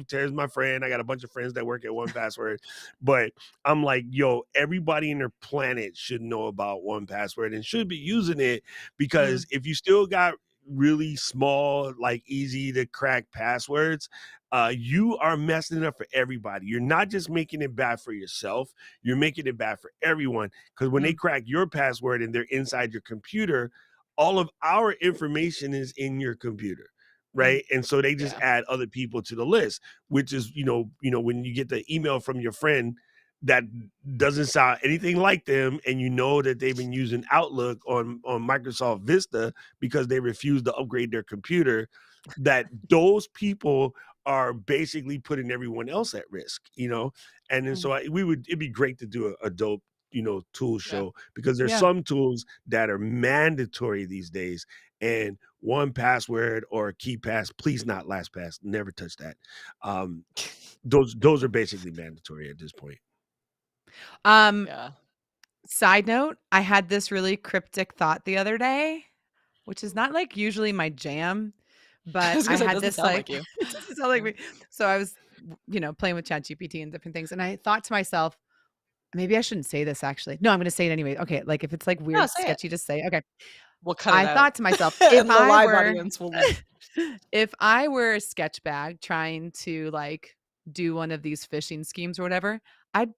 Terry's my friend. I got a bunch of friends that work at 1Password. But I'm like, yo, everybody in their planet should know about 1Password and should be using it, because if you still got really small, like easy to crack passwords, you are messing it up for everybody. You're not just making it bad for yourself, you're making it bad for everyone. Because when they crack your password and they're inside your computer, all of our information is in your computer, right? And so they just add other people to the list, which is, when you get the email from your friend that doesn't sound anything like them, and you know that they've been using Outlook on Microsoft Vista because they refuse to upgrade their computer, that those people are basically putting everyone else at risk, And then so it'd be great to do a dope, tool Yeah. show, because there's Yeah. some tools that are mandatory these days, and 1Password or KeyPass, please not LastPass, never touch that. Those are basically mandatory at this point. Yeah. Side note, I had this really cryptic thought the other day, which is not like usually my jam, I but was I gonna say, it had doesn't this sound like like you. it doesn't sound like Yeah. me. So I was, playing with ChatGPT and different things, and I thought to myself, maybe I shouldn't say this actually. No, I'm gonna say it anyway. Okay, like if it's like No, weird, say it. sketchy to say. Okay. We'll cut it I out. thought to myself, And the live audience will if I were a sketch bag trying to like do one of these phishing schemes or whatever, I'd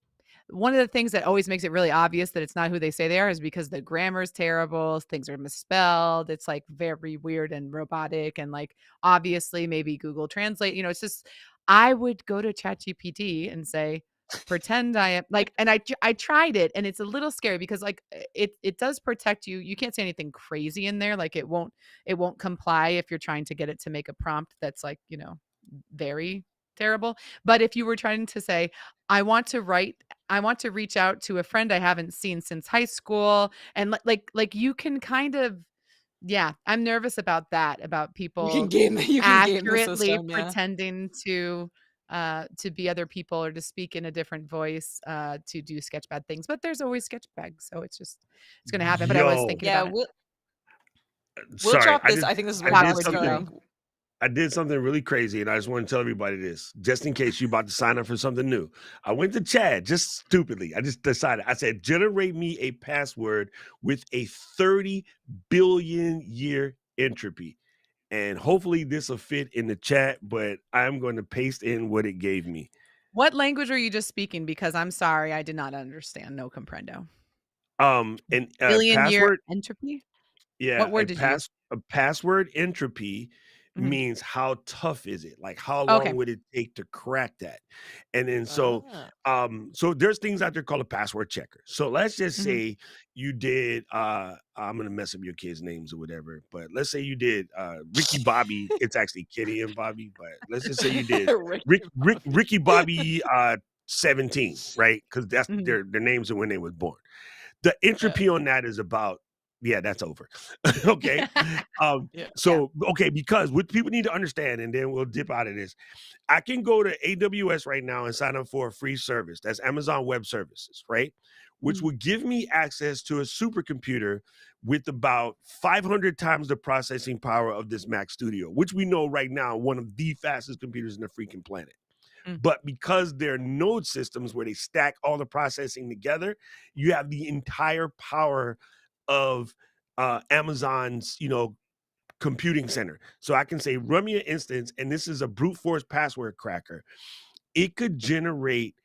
one of the things that always makes it really obvious that it's not who they say they are is because the grammar is terrible, things are misspelled, it's like very weird and robotic, and like obviously maybe Google Translate, it's just I would go to ChatGPT and say, pretend I am like, and I tried it, and it's a little scary because like it does protect you. You can't say anything crazy in there, like it won't comply if you're trying to get it to make a prompt that's like, very terrible. But if you were trying to say, I want to write I want to reach out to a friend I haven't seen since high school, and like you can kind of, yeah, I'm nervous about that, about people you can game the accurately system, yeah. pretending to be other people or to speak in a different voice, to do sketch bad things, but there's always sketch bags, so it's gonna happen. But I was Yo, thinking Yeah, about it. we'll sorry, drop this. I think this is I where Pop did Matt was quiz, you something go. going. I did something really crazy, and I just want to tell everybody this, just in case you're about to sign up for something new. I went to Chad, just stupidly. I just decided. I said, generate me a password with a 30 billion year entropy. And hopefully this will fit in the chat, but I'm going to paste in what it gave me. What language are you just speaking? Because I'm sorry, I did not understand. No comprendo. And Billion year password. entropy? What Yeah, word did you use? a password entropy Mhm. means how tough is it? Like how long Okay. would it take to crack that? And then Ah. so there's things out there called a password checker. So let's just Mhm. say you did I'm gonna mess up your kids' names or whatever, but let's say you did Ricky Bobby, it's actually Kitty and Bobby, but let's just say you did Ricky Bobby. Ricky Bobby 17, right? Because that's Mhm. their names are when they was born. The Yeah. entropy on that is about, yeah, that's over. Okay. Yeah. Yeah. So okay, because what people need to understand, and then we'll dip out of this. I can go to AWS right now and sign up for a free service. That's Amazon Web Services, right? Which Mhm. would give me access to a supercomputer with about 500 times the processing power of this Mac Studio, which we know right now one of the fastest computers in the freaking planet. Mm. But because they're node systems where they stack all the processing together, you have the entire power of Amazon's, computing center. So I can say, run me an instance, and this is a brute force password cracker. It could generate,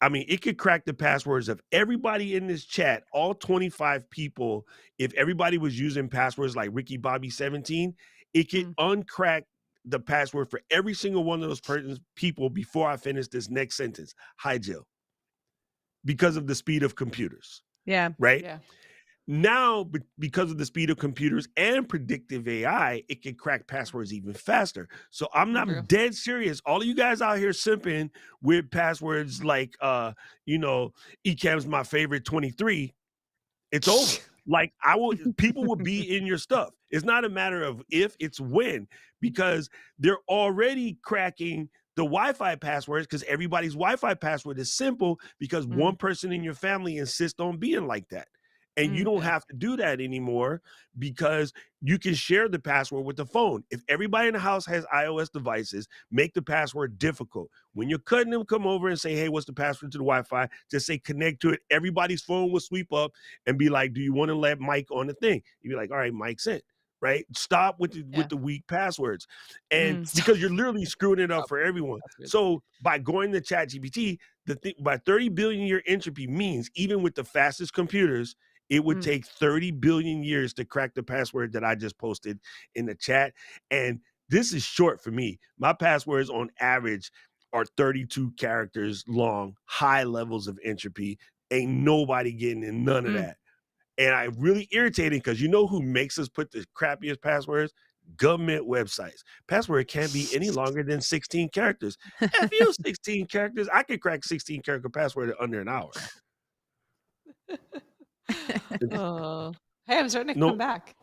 it could crack the passwords of everybody in this chat, all 25 people. If everybody was using passwords like Ricky Bobby 17, it could Mm. uncrack the password for every single one of those people before I finish this next sentence. Hi, Jill. Because of the speed of computers, Yeah. right? Yeah. Now, because of the speed of computers and predictive AI, it can crack passwords even faster. So I'm True. not dead serious. All of you guys out here simping with passwords like, Ecamm's my favorite 23. It's over. Like people will be in your stuff. It's not a matter of if, it's when, because they're already cracking the Wi-Fi passwords because everybody's Wi-Fi password is simple because Mm. one person in your family insists on being like that. And you Mm. don't Yeah. have to do that anymore because you can share the password with the phone. If everybody in the house has iOS devices, make the password difficult. When you're cutting them, come over and say, hey, what's the password to the Wi-Fi? Just say connect to it. Everybody's phone will sweep up and be like, do you want to let Mike on the thing? You'd be like, all right, Mike's in. Right? Stop with Yeah. the weak passwords. And Mm. because you're literally screwing it up Stop for everyone. passwords. So by going to ChatGPT, the thing by 30 billion year entropy means even with the fastest computers, it would Mm. take 30 billion years to crack the password that I just posted in the chat. And this is short for me. My passwords on average are 32 characters long, high levels of entropy. Ain't nobody getting in none of Mm. that. And I really irritating because you know who makes us put the crappiest passwords? Government websites. Password can't be any longer than 16 characters. F you, 16 characters. I could crack 16 character password in under an hour. Oh. Hey, I'm starting to come No, back.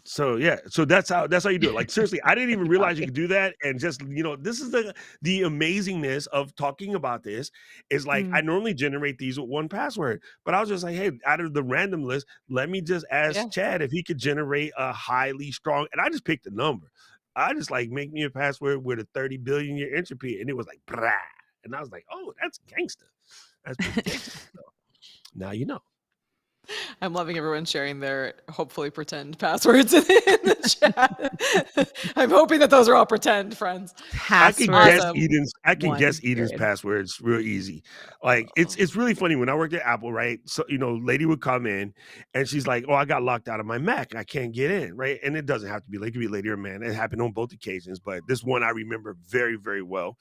so yeah, so that's how you do it. Like seriously, I didn't even realize you Copy. could do that. And just this is the amazingness of talking about this is like I Mm. normally generate these with one password, but I was just like, hey, out of the random list, let me just ask Yeah. Chad if he could generate a highly strong, and I just picked a number. I just like make me a password with a 30 billion year entropy, and it was like brah. And I was like, oh, that's gangster. That's pretty gangster. So now you know. I'm loving everyone sharing their hopefully pretend passwords in the chat. I'm hoping that those are all pretend friends. I can guess Password Eden's I can guess 1 Eden's period. passwords real easy. Like Oh. it's really funny when I worked at Apple, right? So lady would come in and she's like, "Oh, I got locked out of my Mac. I can't get in." Right? And it doesn't have to be like it could be a lady or a man. It happened on both occasions, but this one I remember very, very well.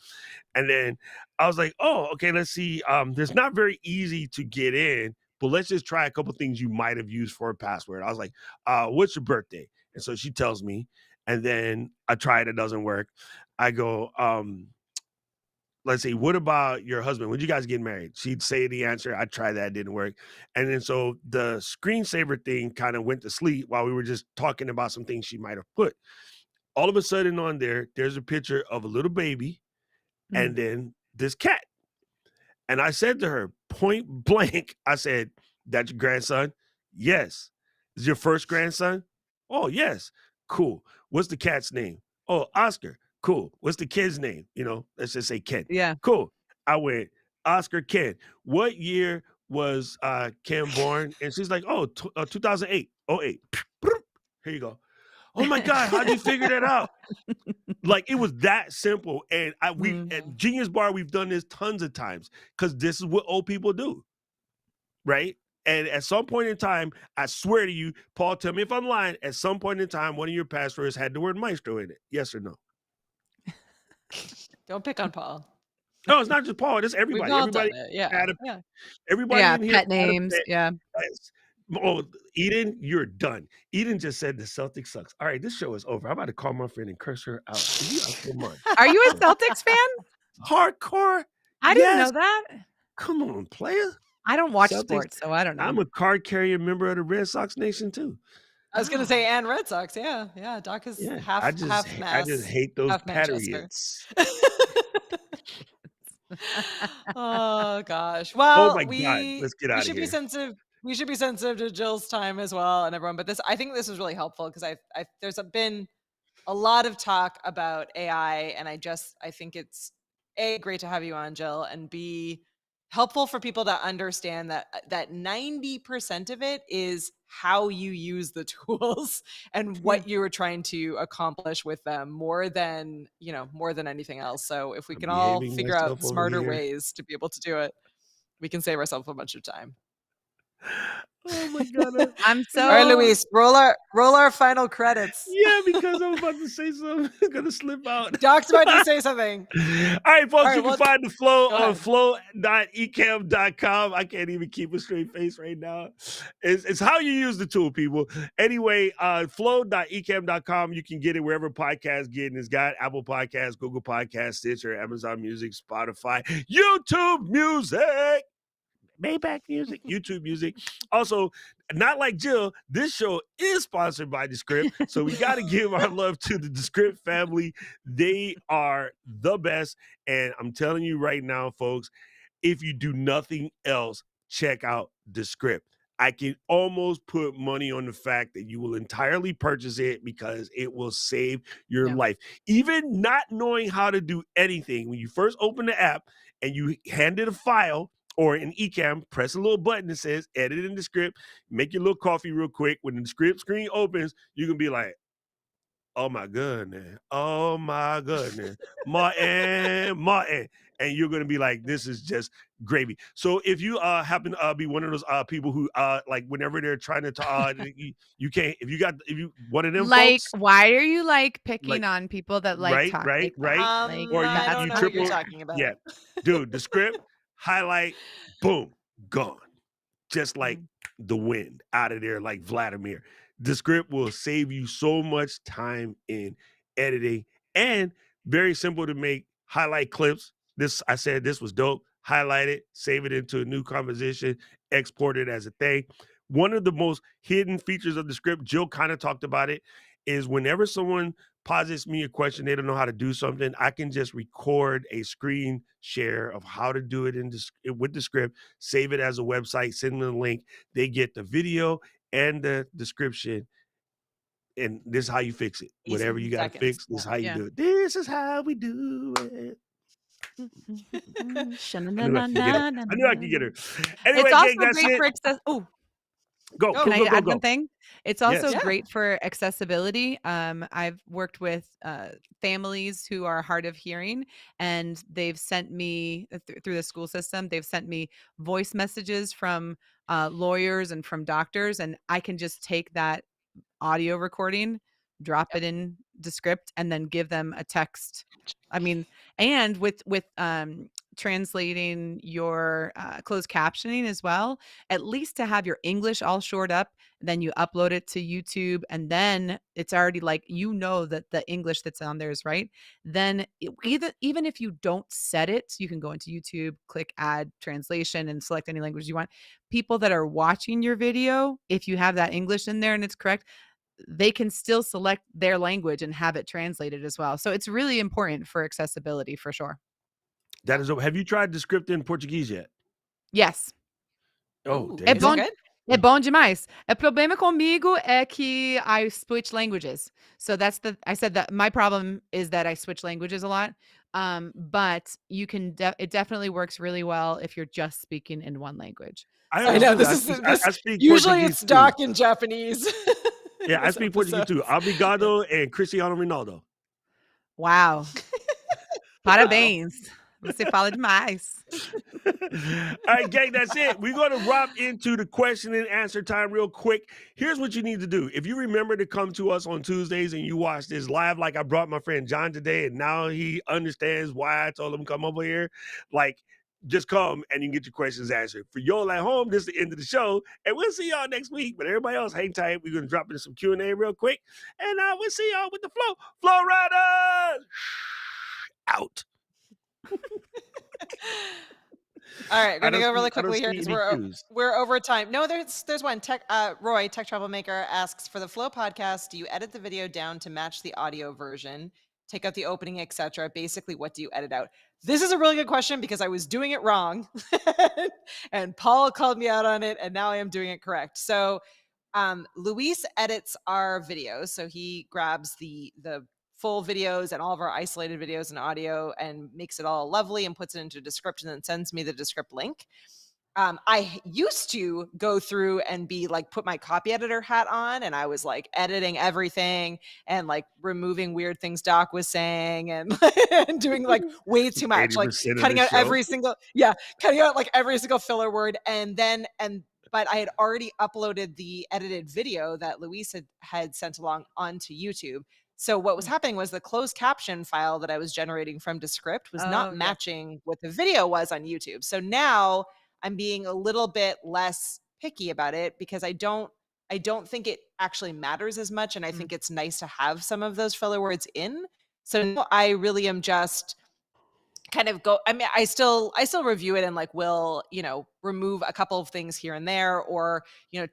And then I was like, "Oh, okay, let's see. There's not very easy to get in, but let's just try a couple things you might have used for a password." I was like, "What's your birthday?" And so she tells me, and then I try it, it doesn't work. I go, let's see, what about your husband? When you guys get married? She'd say the answer. I tried that, it didn't work. And then so the screensaver thing kind of went to sleep while we were just talking about some things she might have put. All of a sudden on there's a picture of a little baby and Mm. then this cat. And I said to her, point blank, I said, "That's your grandson?" "Yes." "Is your first grandson?" "Oh, yes." "Cool. What's the cat's name?" "Oh, Oscar." "Cool. What's the kid's name?" Let's just say Ken. Yeah. "Cool." I went, "Oscar Ken. What year was Ken born?" And she's like, "Oh, 2008. Oh, 08. Here you go. "Oh my God, how'd you figure that out?" Like it was that simple. And we Mm. at Genius Bar, we've done this tons of times because this is what old people do, right? And at some point in time, I swear to you, Paul, tell me if I'm lying. At some point in time, one of your passwords had the word maestro in it. Yes or no? Don't pick on Paul. No, it's not just Paul. It's We've everybody. all done Everybody it. Yeah. had a Yeah. everybody Yeah, in here pet had a names. pet. Yeah. Yes. Oh, Eden, you're done. Eden just said the Celtics sucks. All right, this show is over. I'm about to call my friend and curse her out. You out your mind. Are you a Celtics fan? Hardcore? I didn't Yes. know that. Come on, player. I don't watch Celtics. sports, so I don't know. I'm a card carrying member of the Red Sox Nation too. I was gonna say and Red Sox. Yeah. Yeah. Doc is Yeah, half I just Mass, hate those half Manchester. Patriots. Oh gosh. Oh Well, my God, let's get we out of should be here. sensitive. We should be sensitive to Jill's time as well and everyone. But I think this was really helpful because there's been a lot of talk about AI, and I think it's A, great to have you on, Jill, and B, helpful for people to understand that 90% of it is how you use the tools and Yeah. what you were trying to accomplish with them more than anything else. So if we I'm can all behaving figure out myself over smarter here. ways to be able to do it, we can save ourselves a bunch of time. Oh my God. I'm All right, so Luis, roll our final credits. Yeah, because I'm about to say something. It's gonna slip out. Doc's about to say something. All right, folks, All right, you can well, find the flow go on ahead. flow.ecamm.com. I can't even keep a straight face right now. It's how you use the tool, people. Anyway, flow.ecamm.com. You can get it wherever podcasts get, and it's got Apple Podcasts, Google Podcasts, Stitcher, Amazon Music, Spotify, YouTube Music. Maybach Music, YouTube Music. Also, not like Jill, this show is sponsored by Descript. So we got to give our love to the Descript family. They are the best. And I'm telling you right now, folks, if you do nothing else, check out Descript. I can almost put money on the fact that you will entirely purchase it because it will save your Yeah. life. Even not knowing how to do anything, when you first open the app and you hand it a file or an Ecamm, press a little button that says edit in the script, make your little coffee real quick. When the script screen opens, you can be like, oh my goodness. Oh my goodness. Martin. and you're gonna be like, this is just gravy. So if you happen to be one of those people who like whenever they're trying to you can't if you one of them Like, folks why are you like picking like on people that like right, talk right, like that? right, Like or I that's don't you know what you're unfair. triple, talking about. yeah, dude, the script highlight, boom, gone, just like Mhm. the wind out of there, like Vladimir. The script will save you so much time in editing and very simple to make. Highlight clips. This I said this was dope. Highlight it, save it into a new composition, export it as a thing. One of the most hidden features of the script, Jill kind of talked about it, is whenever someone posits me a question, they don't know how to do something, I can just record a screen share of how to do it with the script, save it as a website, send them a link. They get the video and the description, and this is how you fix it. Easy Whatever you got to seconds. fix, this is Yeah. how you Yeah. do it. This is how we do it. I knew I could get her. I knew I could get her. It's Anyway, gang, also that's great it. for access. Oh, Go, Oh, can go, I go, go, add one go. thing? It's also Yes. yeah. great for accessibility. I've worked with families who are hard of hearing, and they've sent me through the school system. They've sent me voice messages from lawyers and from doctors, and I can just take that audio recording, drop it in Descript, and then give them a text. I mean, and with translating your closed captioning as well, at least to have your English all shored up, then you upload it to YouTube, and then it's already like that the English that's on there is right. Then even if you don't set it, you can go into YouTube, click add translation, and select any language you want. People that are watching your video, if you have that English in there and it's correct, they can still select their language and have it translated as well. So it's really important for accessibility for sure. That is. Have you tried the script in Portuguese yet? Yes. Oh, Ooh, É damn. is it bom, good? é bom demais. O problema comigo é que I switch languages. So I said that my problem is that I switch languages a lot. But you can, it definitely works really well if you're just speaking in one language. I I know So understood. this is this. I speak Usually Portuguese it's too. Doc in Japanese Yeah, in I this speak Portuguese episode. too. Obrigado and Cristiano Ronaldo. wow. Wow. Parabéns. Você fala demais. All right, gang, that's it. We're going to drop into the question and answer time real quick. Here's what you need to do. If you remember to come to us on Tuesdays and you watch this live, like I brought my friend John today, and now he understands why I told him to come over here, like, just come and you can get your questions answered. For y'all at home, this is the end of the show, and we'll see y'all next week. But everybody else, hang tight. We're going to drop into some Q&A real quick, and we'll see y'all with the flow. Flow Riders! Out. All right, gonna go really I don't quickly here see because any cues. we're over time. No, there's one. Roy, Tech Troublemaker asks, for the Flow podcast, do you edit the video down to match the audio version? Take out the opening, etc. Basically, what do you edit out? This is a really good question because I was doing it wrong, and Paul called me out on it, and now I am doing it correct. So Luis edits our videos, so he grabs the full videos and all of our isolated videos and audio and makes it all lovely and puts it into a description and sends me the Descript link. I used to go through and be like, put my copy editor hat on, and I was like editing everything and like removing weird things Doc was saying and, and doing like way too much, like 80% of cutting the out show. cutting out like every single filler word. But I had already uploaded the edited video that Luis had sent along onto YouTube. So what was happening was the closed caption file that I was generating from Descript was not Oh, yes. matching what the video was on YouTube. So now I'm being a little bit less picky about it because I don't think it actually matters as much, and I think it's nice to have some of those filler words in. So now I really am just kind of I still review it and like will, remove a couple of things here and there, or,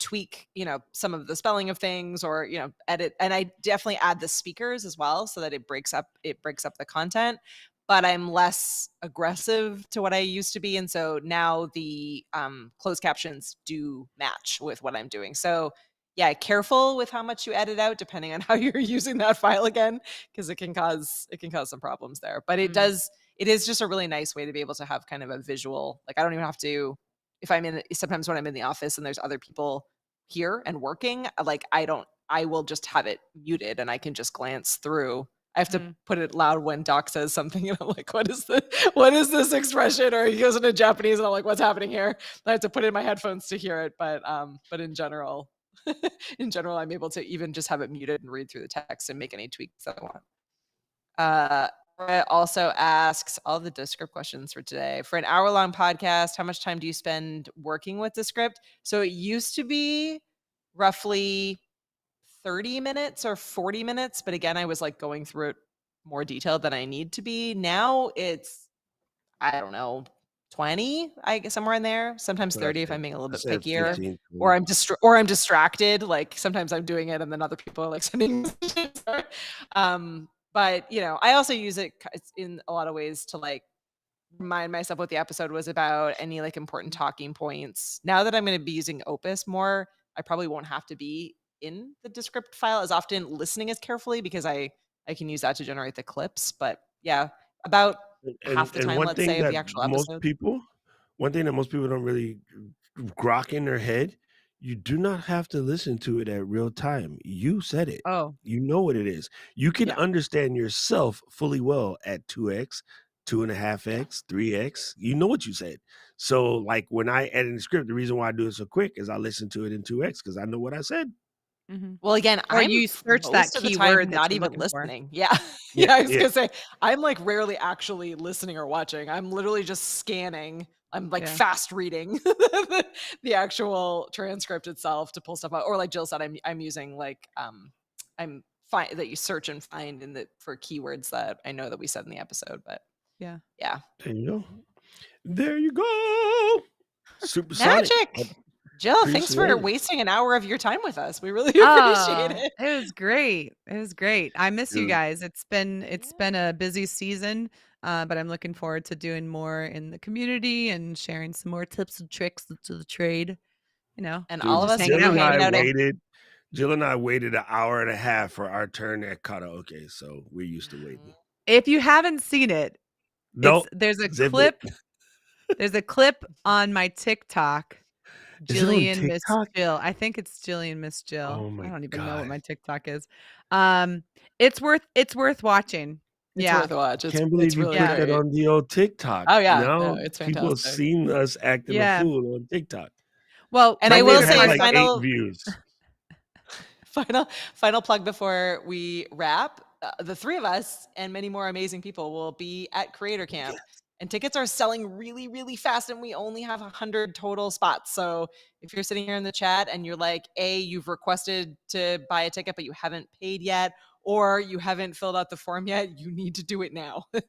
tweak, some of the spelling of things, or, edit. And I definitely add the speakers as well so that it breaks up the content, but I'm less aggressive to what I used to be. And so now the closed captions do match with what I'm doing. So yeah, careful with how much you edit out depending on how you're using that file again, because it can cause some problems there. But it is just a really nice way to be able to have kind of a visual, like I don't even have to, sometimes when I'm in the office and there's other people here and working, like I will just have it muted and I can just glance through. have to put it loud when Doc says something, and I'm like, what is this expression? Or he goes into Japanese, and I'm like, what's happening here? I have to put it in my headphones to hear it. But in general, I'm able to even just have it muted and read through the text and make any tweaks that I want. Brett also asks all the Descript questions for today. For an hour-long podcast, how much time do you spend working with Descript? So it used to be roughly 30 minutes or 40 minutes, but again, I was like going through it more detailed than I need to be. Now it's, I don't know, 20, I guess, somewhere in there. Sometimes 30 if I'm being a little bit pickier, 15, or I'm distracted. Like sometimes I'm doing it and then other people are like sending messages. But I also use it in a lot of ways to like remind myself what the episode was about, any like important talking points. Now that I'm going to be using Opus more, I probably won't have to be in the Descript file as often, listening as carefully, because I can use that to generate the clips. But yeah, about half the and time, let's say, of the actual episode. one thing that most people don't really grok in their head, you do not have to listen to it at real time. You said it. Oh, You know what it is. You can Yeah. understand yourself fully well at 2x, 2.5x, 3x. You know what you said. So like when I edit the script, the reason why I do it so quick is I listen to it in 2x because I know what I said. Well, again, or I'm you search that most of the time keyword that not you're even looking for. listening. Yeah. Yeah, I was yeah. gonna say, I'm like rarely actually listening or watching. I'm literally just scanning. I'm like Yeah. fast reading the actual transcript itself to pull stuff out. Or like Jill said, I'm using like I'm fine that you search and find for keywords that I know that we said in the episode. But Yeah. There you go. There you go. Supersonic. Magic. Jill, thanks for Appreciate it. wasting an hour of your time with us. We really appreciate it. It was great. It was great. I miss you Dude. guys. It's been a busy season, but I'm looking forward to doing more in the community and sharing some more tips and tricks to the trade. And Dude, all of us hanging will be out with hanging out. people. Jill and I waited an hour and a half for our turn at karaoke, so we're used to waiting. If you haven't seen it, Nope. there's a Zip clip. it. There's a clip on my TikTok. Is it on Jillian Miss TikTok? Jill. I think it's Jillian Miss Jill. Oh my I don't even know what God. my TikTok is. It's worth watching. It's Yeah. worth a watch. Can't believe you really put that great. on the old TikTok. Oh, yeah. Now No, it's people have fantastic. seen us acting a Yeah. fool on TikTok. Well, And my I will favorite It has say, part- like 8 final views. final plug before we wrap. The three of us and many more amazing people will be at Creator Camp. And tickets are selling really, really fast, and we only have 100 total spots. So if you're sitting here in the chat and you're like, you've requested to buy a ticket, but you haven't paid yet, or you haven't filled out the form yet, you need to do it now. Do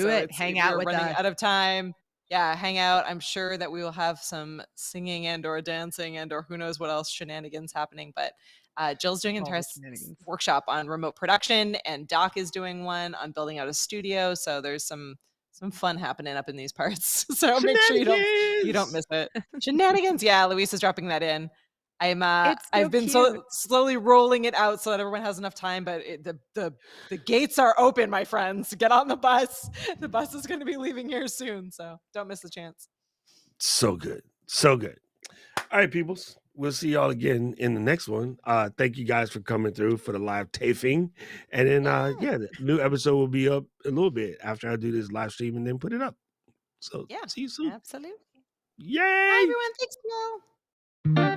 it. Hang out with running us. out of time. Yeah, hang out. I'm sure that we will have some singing and or dancing and or who knows what else shenanigans happening. But Jill's doing an All the entire shenanigans. workshop on remote production, and Doc is doing one on building out a studio. So there's some fun happening up in these parts. So make sure you don't miss it. Shenanigans. Yeah, Luis is dropping that in. I've been cute. slowly rolling it out so that everyone has enough time, but the gates are open, my friends. Get on the bus. The bus is going to be leaving here soon, so don't miss the chance. So good. So good. All right, peoples. We'll see y'all again in the next one. Thank you guys for coming through for the live taping. And then the new episode will be up a little bit after I do this live stream and then put it up. So see you soon. Absolutely. Yay! Bye, everyone. Thanks, Jill.